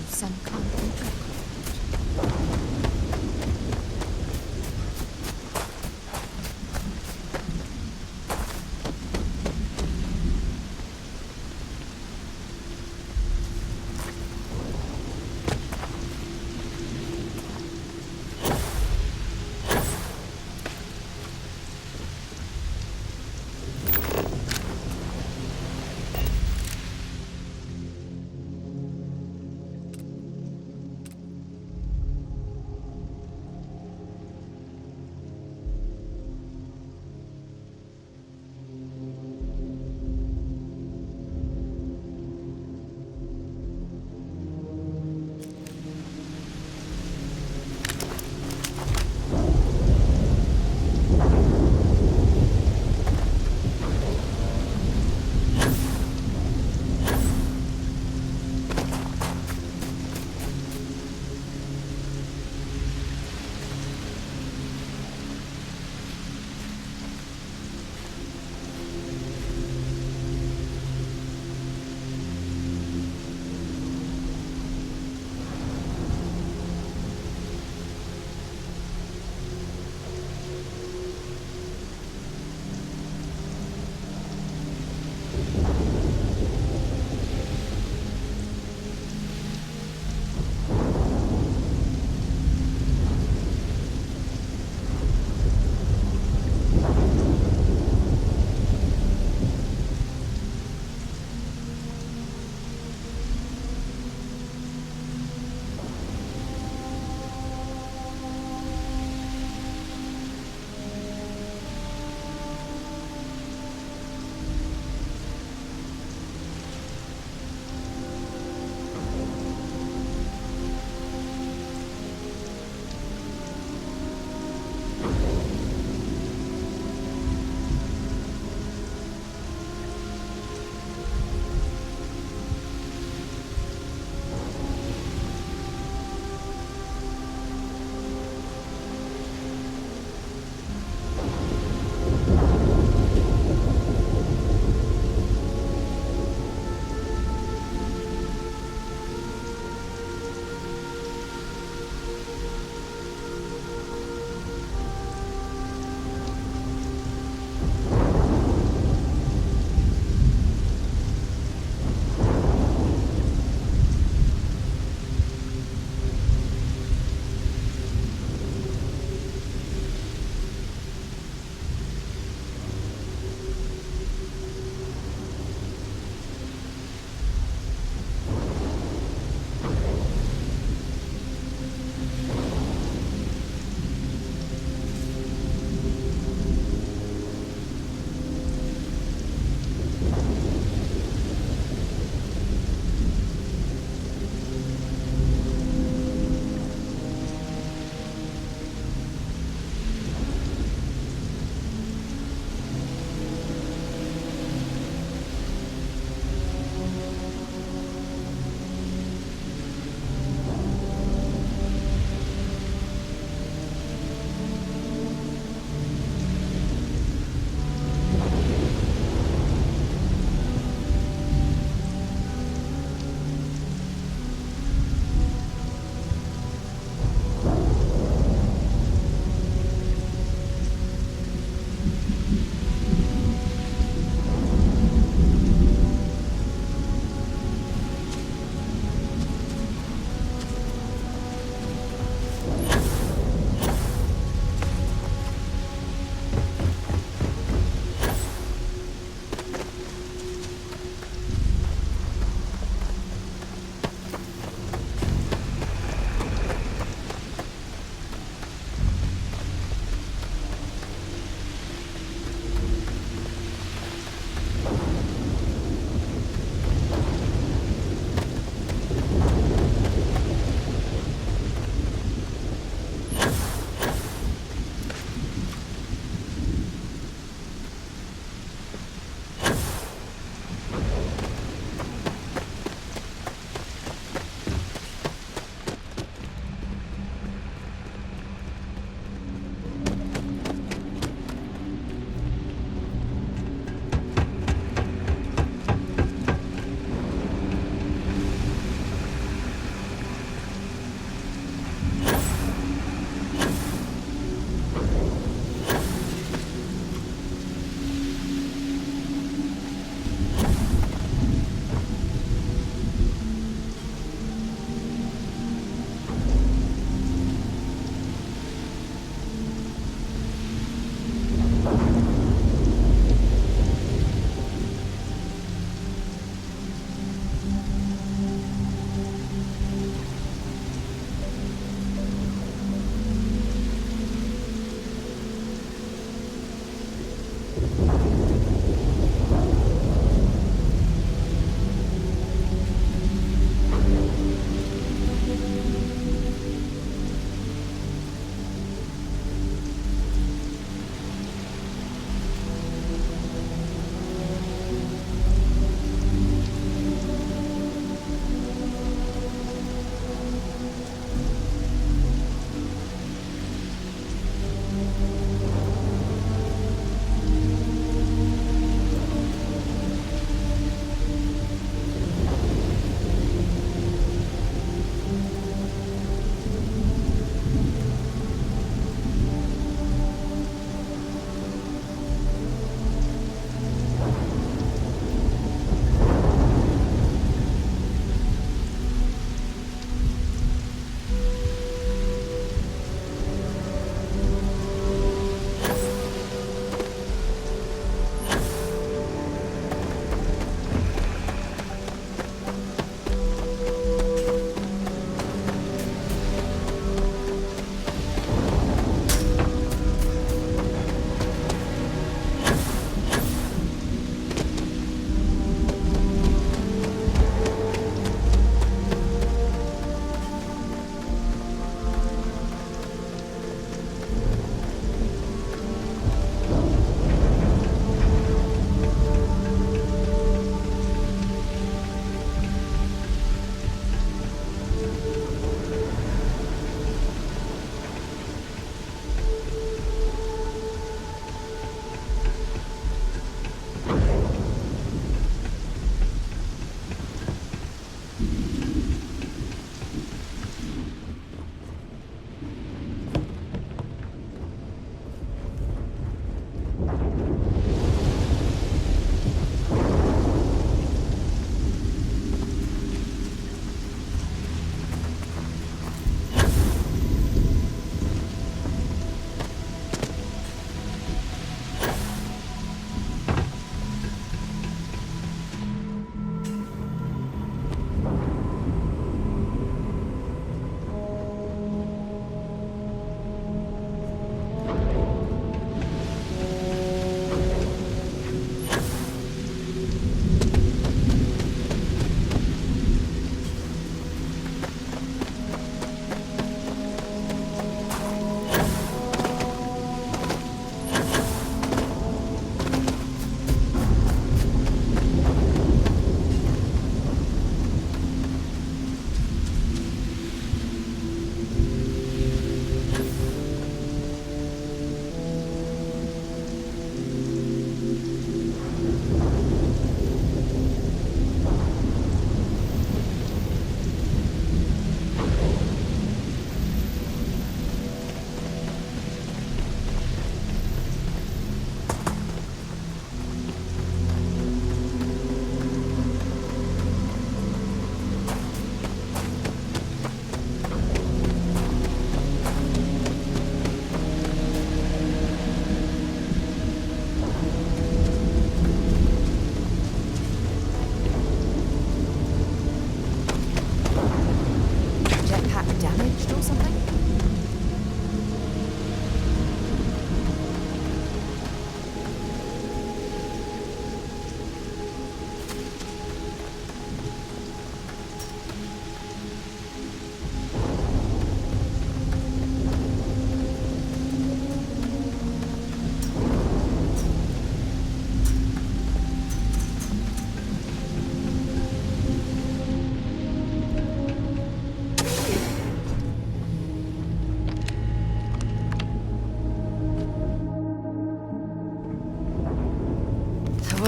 Some kind of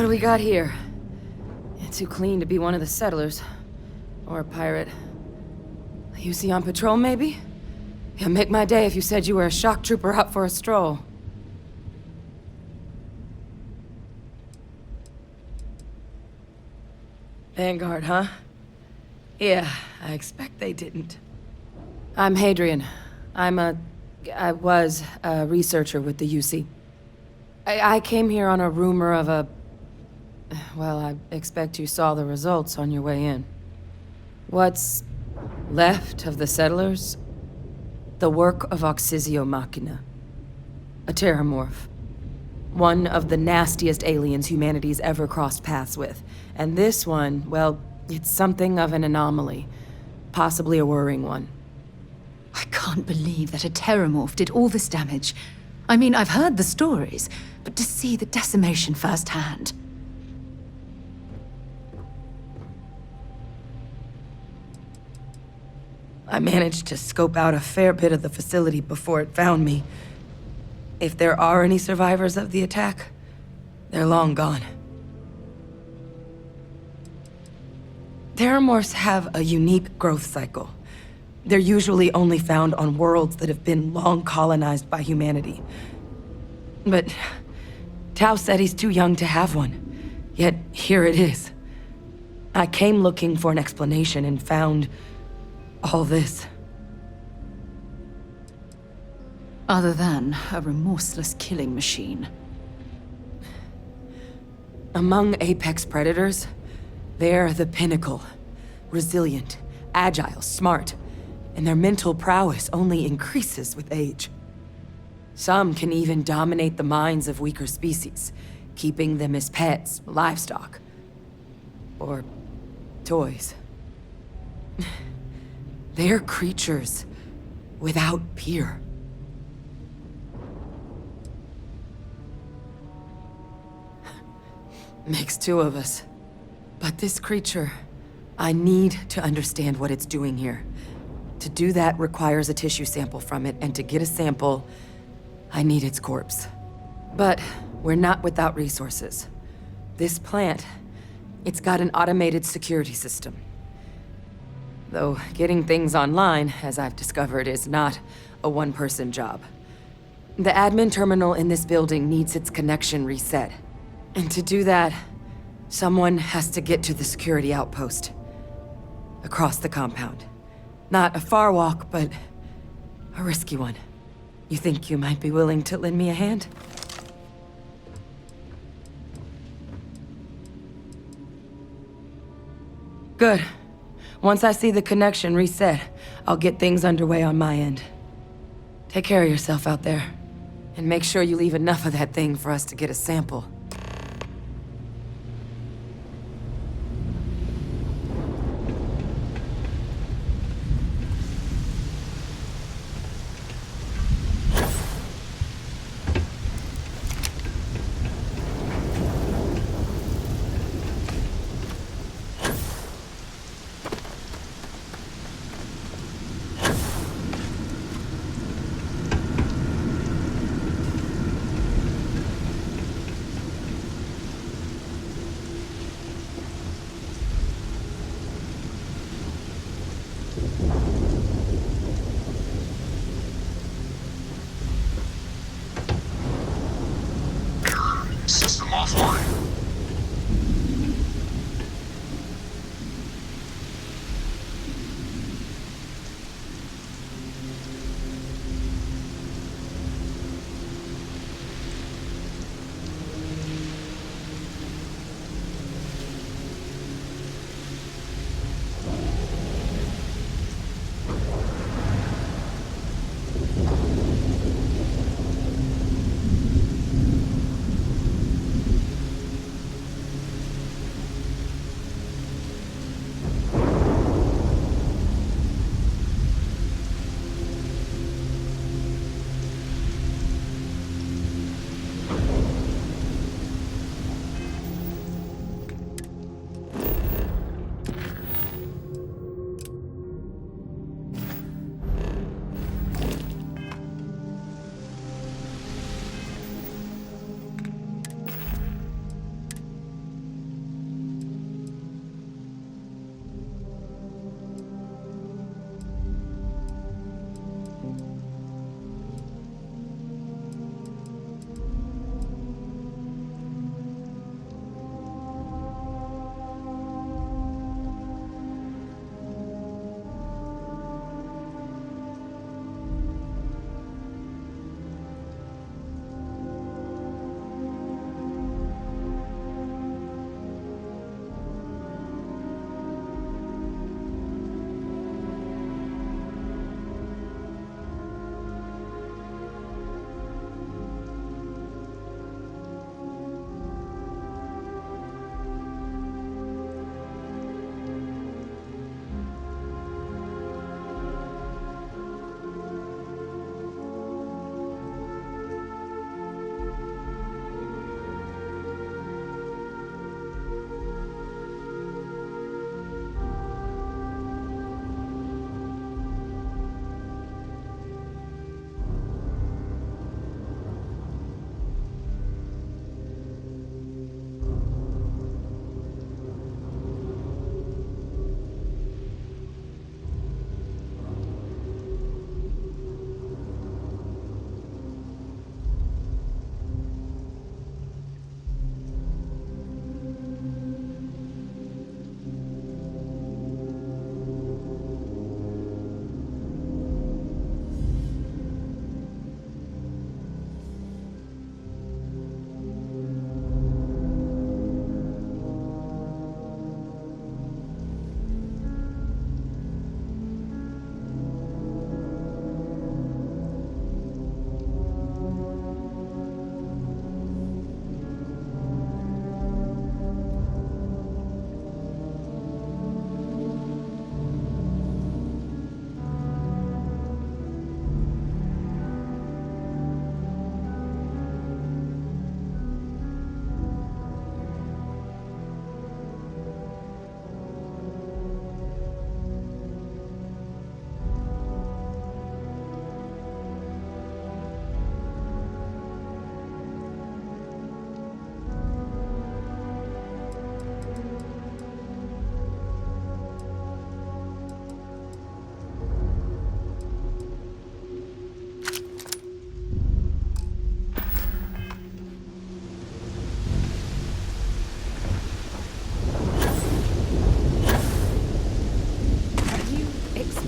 do we got here? Too clean to be one of the settlers. Or a pirate. You see on patrol, maybe? It'd make my day if you said you were a shock trooper out for a stroll. Vanguard, huh? Yeah, I expect they didn't. I'm Hadrian. I was a researcher with the UC. I came here on a rumor of a... Well, I expect you saw the results on your way in. What's left of the settlers? The work of Oxysio Machina. A terramorph. One of the nastiest aliens humanity's ever crossed paths with. And this one, well, it's something of an anomaly. Possibly a worrying one. I can't believe that a terramorph did all this damage. I mean, I've heard the stories, but to see the decimation firsthand... I managed to scope out a fair bit of the facility before it found me. If there are any survivors of the attack, they're long gone. Terramorphs have a unique growth cycle. They're usually only found on worlds that have been long colonized by humanity. But Tao said he's too young to have one. Yet here it is. I came looking for an explanation and found all this. Other than a remorseless killing machine. Among apex predators, they're the pinnacle. Resilient, agile, smart, and their mental prowess only increases with age. Some can even dominate the minds of weaker species, keeping them as pets, livestock, or toys. They're creatures without peer. Makes two of us. But this creature, I need to understand what it's doing here. To do that requires a tissue sample from it, and to get a sample, I need its corpse. But we're not without resources. This plant, it's got an automated security system. Though getting things online, as I've discovered, is not a one-person job. The admin terminal in this building needs its connection reset. And to do that, someone has to get to the security outpost. Across the compound. Not a far walk, but a risky one. You think you might be willing to lend me a hand? Good. Once I see the connection reset, I'll get things underway on my end. Take care of yourself out there. And make sure you leave enough of that thing for us to get a sample. System offline.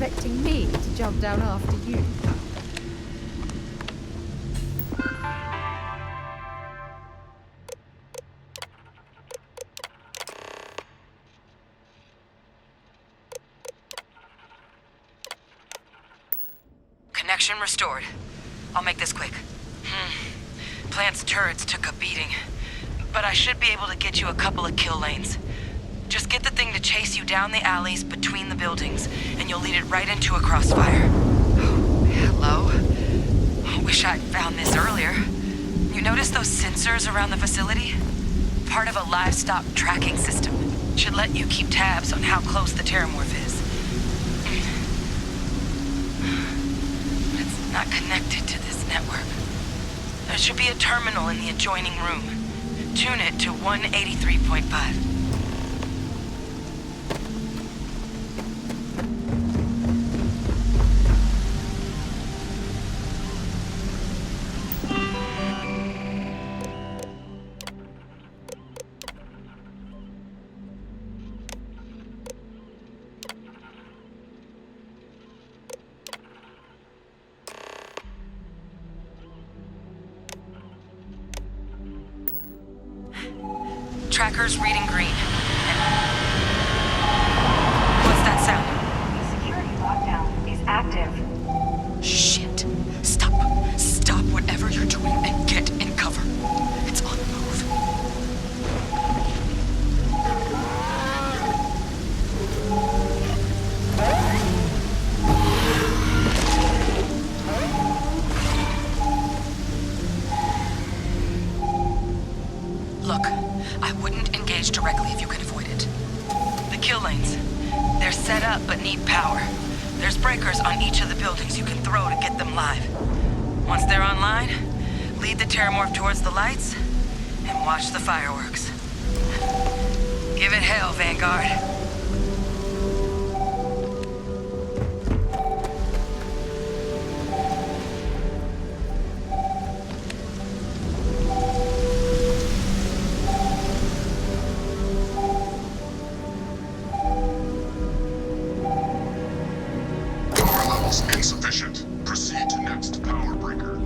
expecting me to jump down after you? Connection restored. I'll make this quick. Plant's turrets took a beating, but I should be able to get you a couple of kill lanes. Just get the thing to chase you down the alleys between the buildings, and you'll lead it right into a crossfire. Oh, hello. I wish I'd found this earlier. You notice those sensors around the facility? Part of a livestock tracking system. Should let you keep tabs on how close the terramorph is. It's not connected to this network. There should be a terminal in the adjoining room. Tune it to 183.5. Tracker's reading green. What's that sound? The security lockdown is active. Shit. Stop. Stop whatever you're doing and get in cover. It's on the move. Look, I wouldn't engage directly if you could avoid it. The kill lanes. They're set up but need power. There's breakers on each of the buildings you can throw to get them live. Once they're online, lead the terramorph towards the lights and watch the fireworks. Give it hell, Vanguard. Insufficient. Proceed to next power breaker.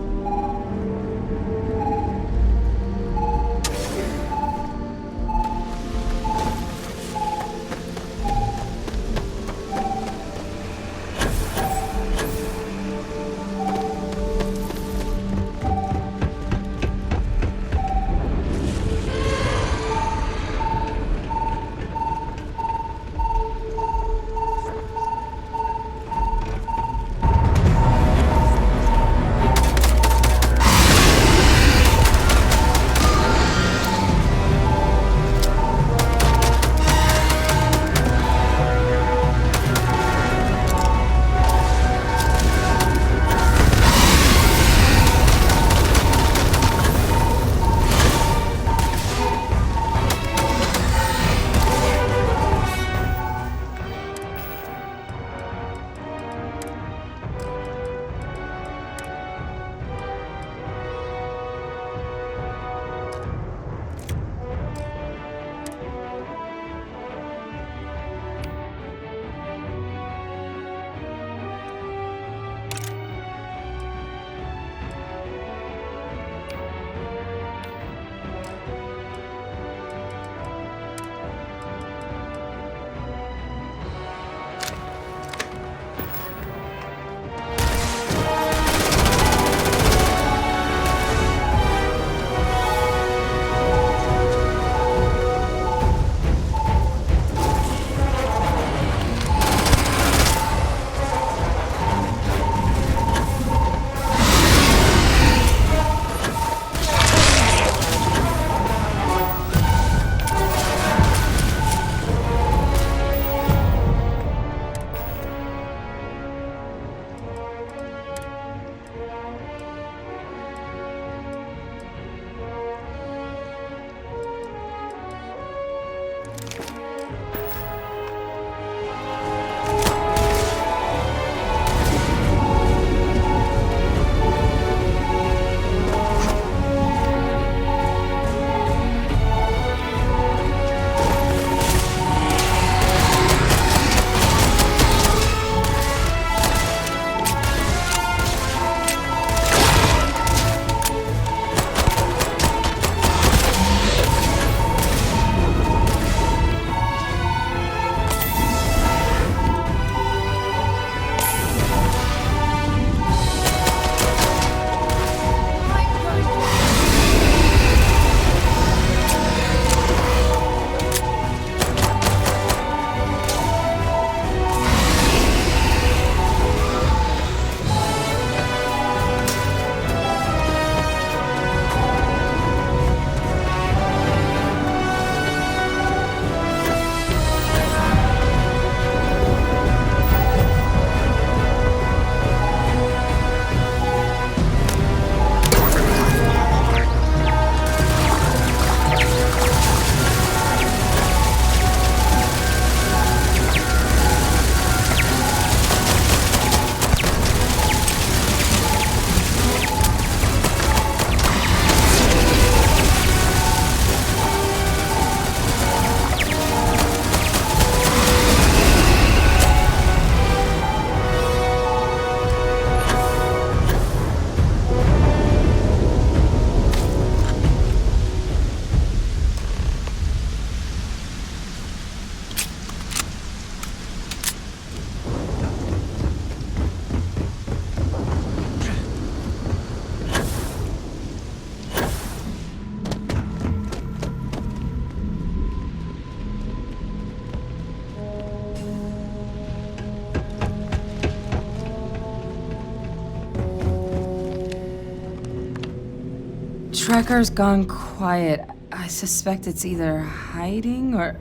tracker's gone quiet. I suspect it's either hiding or...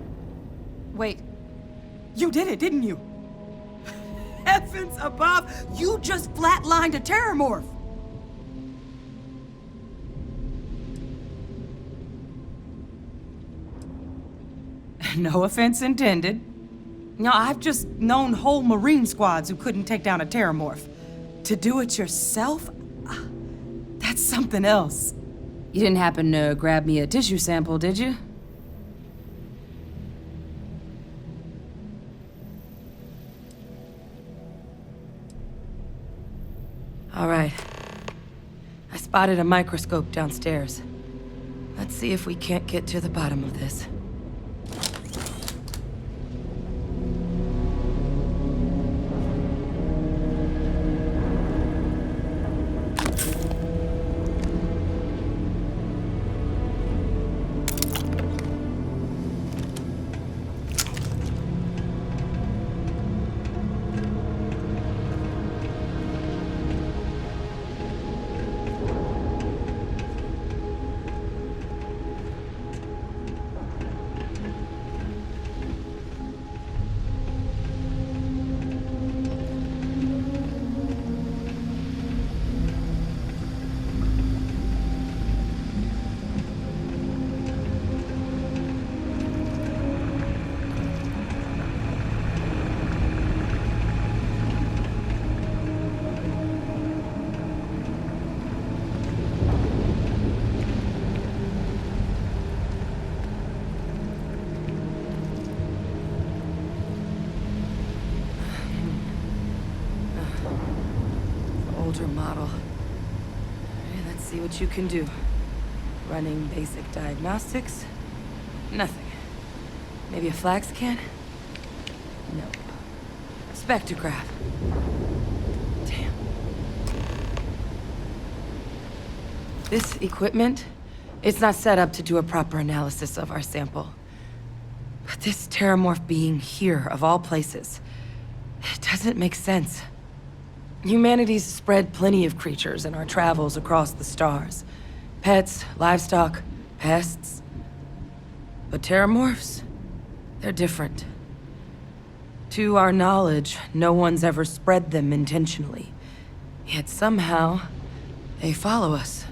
Wait. You did it, didn't you? Heavens above! You just flatlined a terramorph! No offense intended. No, I've just known whole Marine squads who couldn't take down a terramorph. To do it yourself? That's something else. You didn't happen to grab me a tissue sample, did you? All right. I spotted a microscope downstairs. Let's see if we can't get to the bottom of this. Model. Okay, let's see what you can do. Running basic diagnostics? Nothing. Maybe a flag scan? Nope. Spectrograph. Damn. This equipment, it's not set up to do a proper analysis of our sample. But this terramorph being here, of all places, it doesn't make sense. Humanity's spread plenty of creatures in our travels across the stars. Pets, livestock, pests. But terramorphs? They're different. To our knowledge, no one's ever spread them intentionally. Yet somehow, they follow us.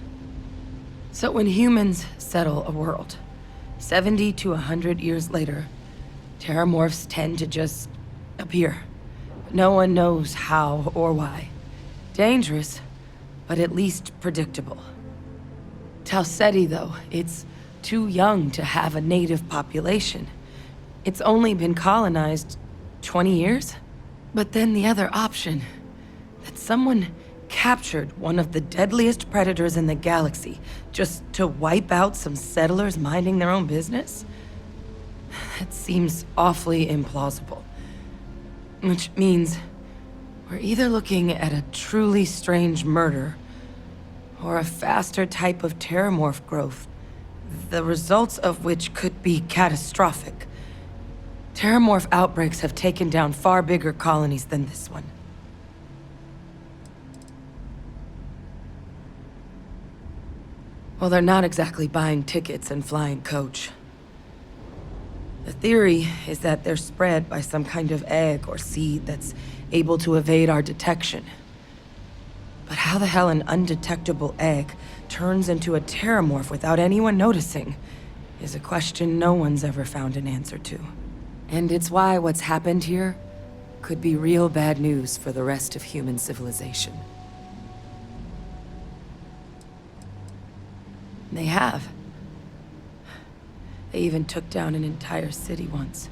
So when humans settle a world, 70 to 100 years later, terramorphs tend to just appear. No one knows how or why. Dangerous, but at least predictable. Tau Ceti, though, it's too young to have a native population. It's only been colonized 20 years? But then the other option, that someone captured one of the deadliest predators in the galaxy just to wipe out some settlers minding their own business? That seems awfully implausible. Which means we're either looking at a truly strange murder or a faster type of terramorph growth, the results of which could be catastrophic. Terramorph outbreaks have taken down far bigger colonies than this one. Well, they're not exactly buying tickets and flying coach. The theory is that they're spread by some kind of egg or seed that's able to evade our detection. But how the hell an undetectable egg turns into a terramorph without anyone noticing is a question no one's ever found an answer to. And it's why what's happened here could be real bad news for the rest of human civilization. They have. They even took down an entire city once.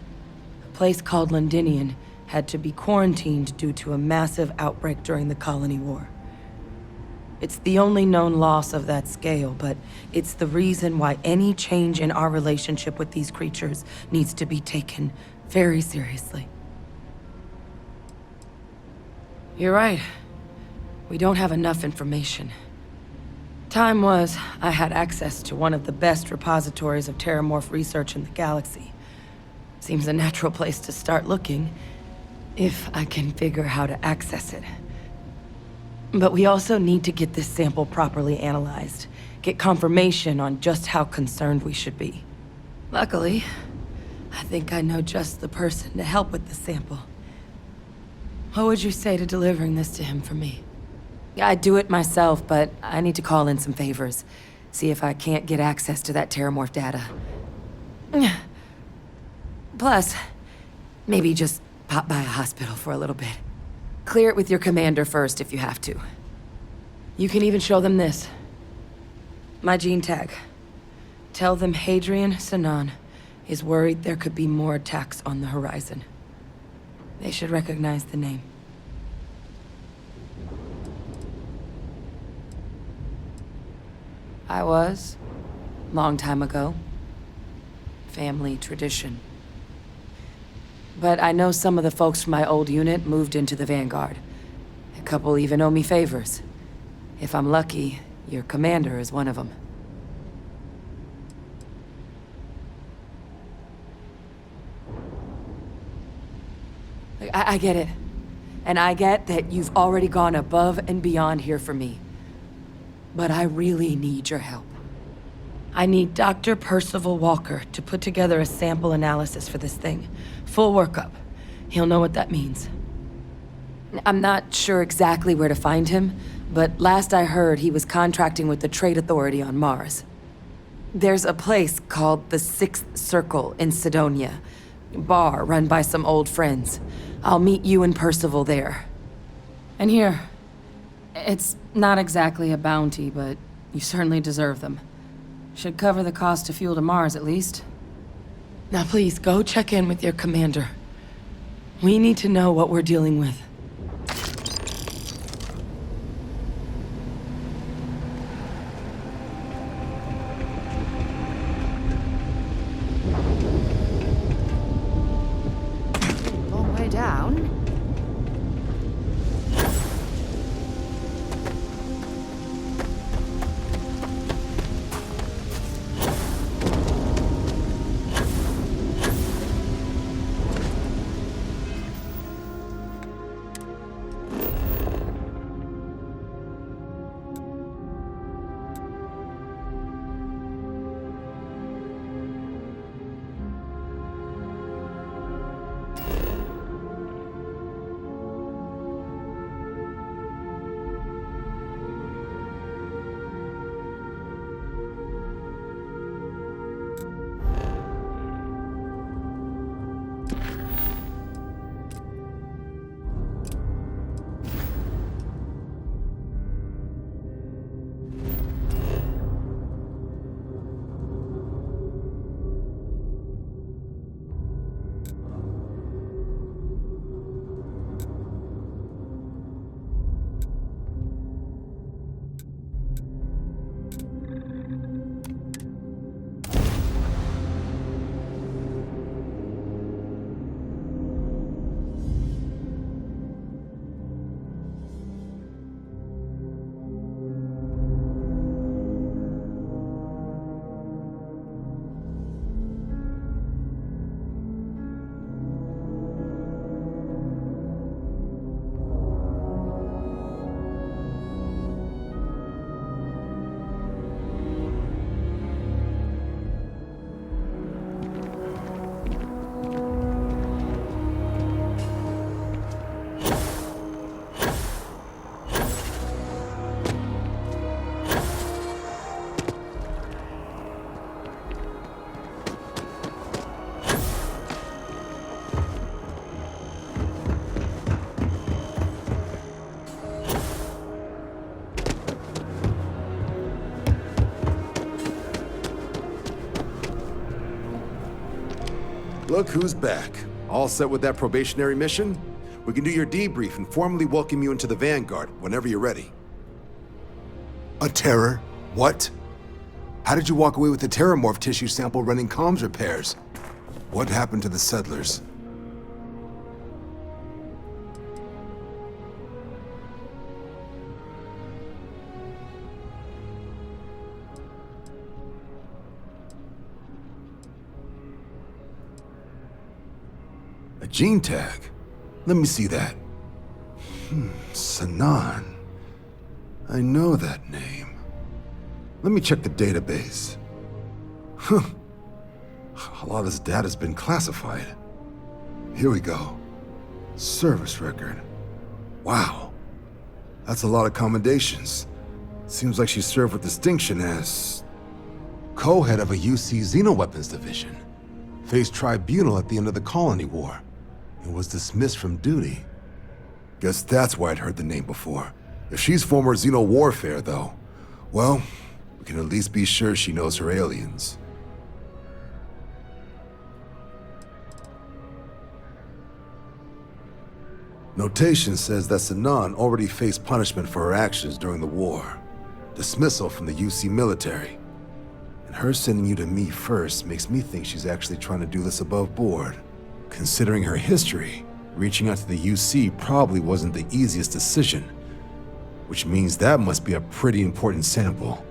A place called Londinian had to be quarantined due to a massive outbreak during the Colony War. It's the only known loss of that scale, but it's the reason why any change in our relationship with these creatures needs to be taken very seriously. You're right. We don't have enough information. Time was, I had access to one of the best repositories of terramorph research in the galaxy. Seems a natural place to start looking, if I can figure how to access it. But we also need to get this sample properly analyzed, get confirmation on just how concerned we should be. Luckily, I think I know just the person to help with the sample. What would you say to delivering this to him for me? I'd do it myself, but I need to call in some favors. See if I can't get access to that Terramorph data. Plus, maybe just pop by a hospital for a little bit. Clear it with your commander first if you have to. You can even show them this. My gene tag. Tell them Hadrian Sanan is worried there could be more attacks on the horizon. They should recognize the name. I was, long time ago. Family tradition. But I know some of the folks from my old unit moved into the Vanguard. A couple even owe me favors. If I'm lucky, your commander is one of them. I get it. And I get that you've already gone above and beyond here for me. But I really need your help. I need Dr. Percival Walker to put together a sample analysis for this thing. Full workup. He'll know what that means. I'm not sure exactly where to find him, but last I heard he was contracting with the Trade Authority on Mars. There's a place called the Sixth Circle in Sidonia. Bar run by some old friends. I'll meet you and Percival there. And here. It's not exactly a bounty, but you certainly deserve them. Should cover the cost to fuel to Mars, at least. Now please, go check in with your commander. We need to know what we're dealing with. Long way down. Look who's back. All set with that probationary mission? We can do your debrief and formally welcome you into the Vanguard whenever you're ready. A terror? What? How did you walk away with the Terramorph tissue sample running comms repairs? What happened to the settlers? A gene tag? Let me see that. Sanan. I know that name. Let me check the database. Huh. A lot of this data's been classified. Here we go. Service record. Wow. That's a lot of commendations. Seems like she served with distinction as co-head of a UC Xenoweapons division. Faced tribunal at the end of the Colony War and was dismissed from duty. Guess that's why I'd heard the name before. If she's former Xeno warfare, though, well, we can at least be sure she knows her aliens. Notation says that Sinan already faced punishment for her actions during the war. Dismissal from the UC military. And her sending you to me first makes me think she's actually trying to do this above board. Considering her history, reaching out to the UC probably wasn't the easiest decision, which means that must be a pretty important sample.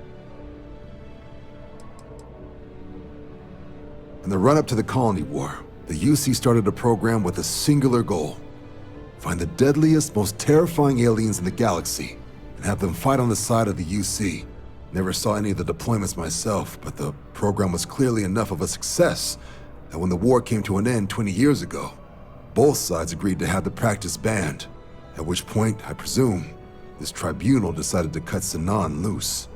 In the run-up to the Colony War, the UC started a program with a singular goal: find the deadliest, most terrifying aliens in the galaxy and have them fight on the side of the UC. Never saw any of the deployments myself, but the program was clearly enough of a success that when the war came to an end 20 years ago, both sides agreed to have the practice banned, at which point, I presume, this tribunal decided to cut Sinan loose.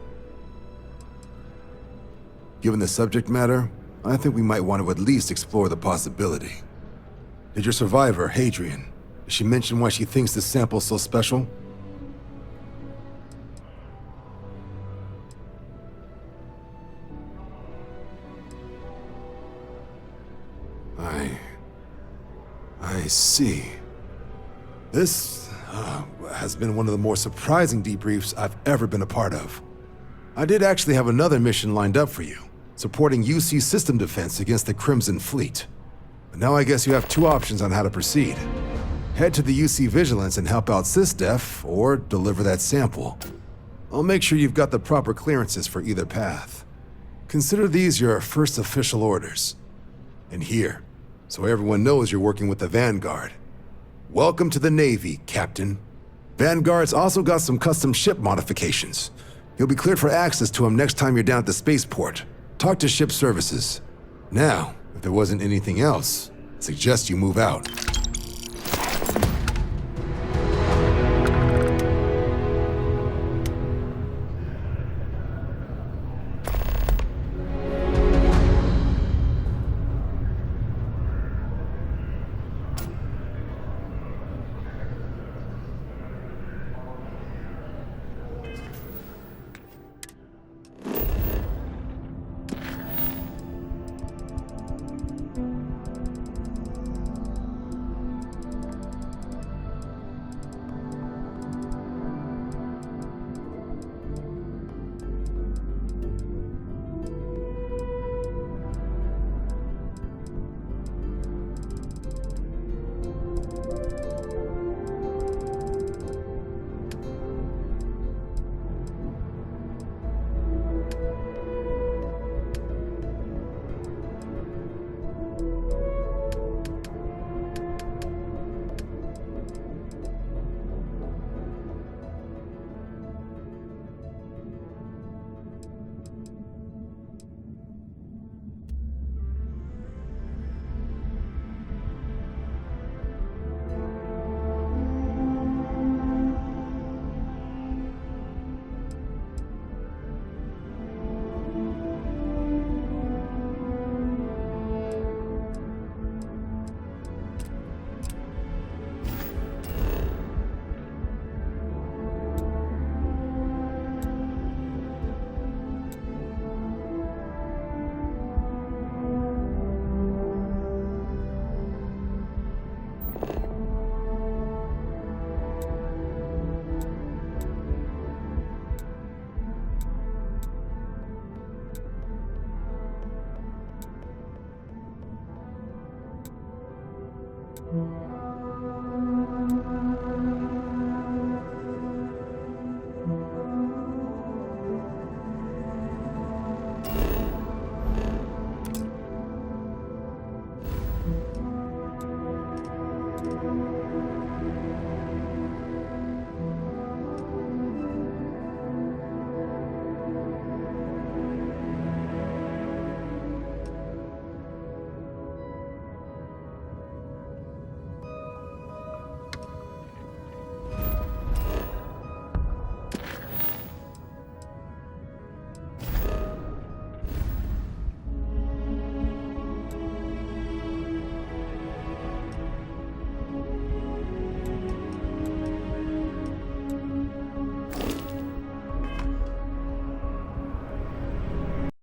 Given the subject matter, I think we might want to at least explore the possibility. Did your survivor, Hadrian, did she mention why she thinks this sample's so special? I see. This has been one of the more surprising debriefs I've ever been a part of. I did actually have another mission lined up for you, supporting UC system defense against the Crimson Fleet. But now I guess you have two options on how to proceed. Head to the UC Vigilance and help out SysDef, or deliver that sample. I'll make sure you've got the proper clearances for either path. Consider these your first official orders. And here, so everyone knows you're working with the Vanguard. Welcome to the Navy, Captain. Vanguard's also got some custom ship modifications. You'll be cleared for access to them next time you're down at the spaceport. Talk to ship services. Now, if there wasn't anything else, I suggest you move out.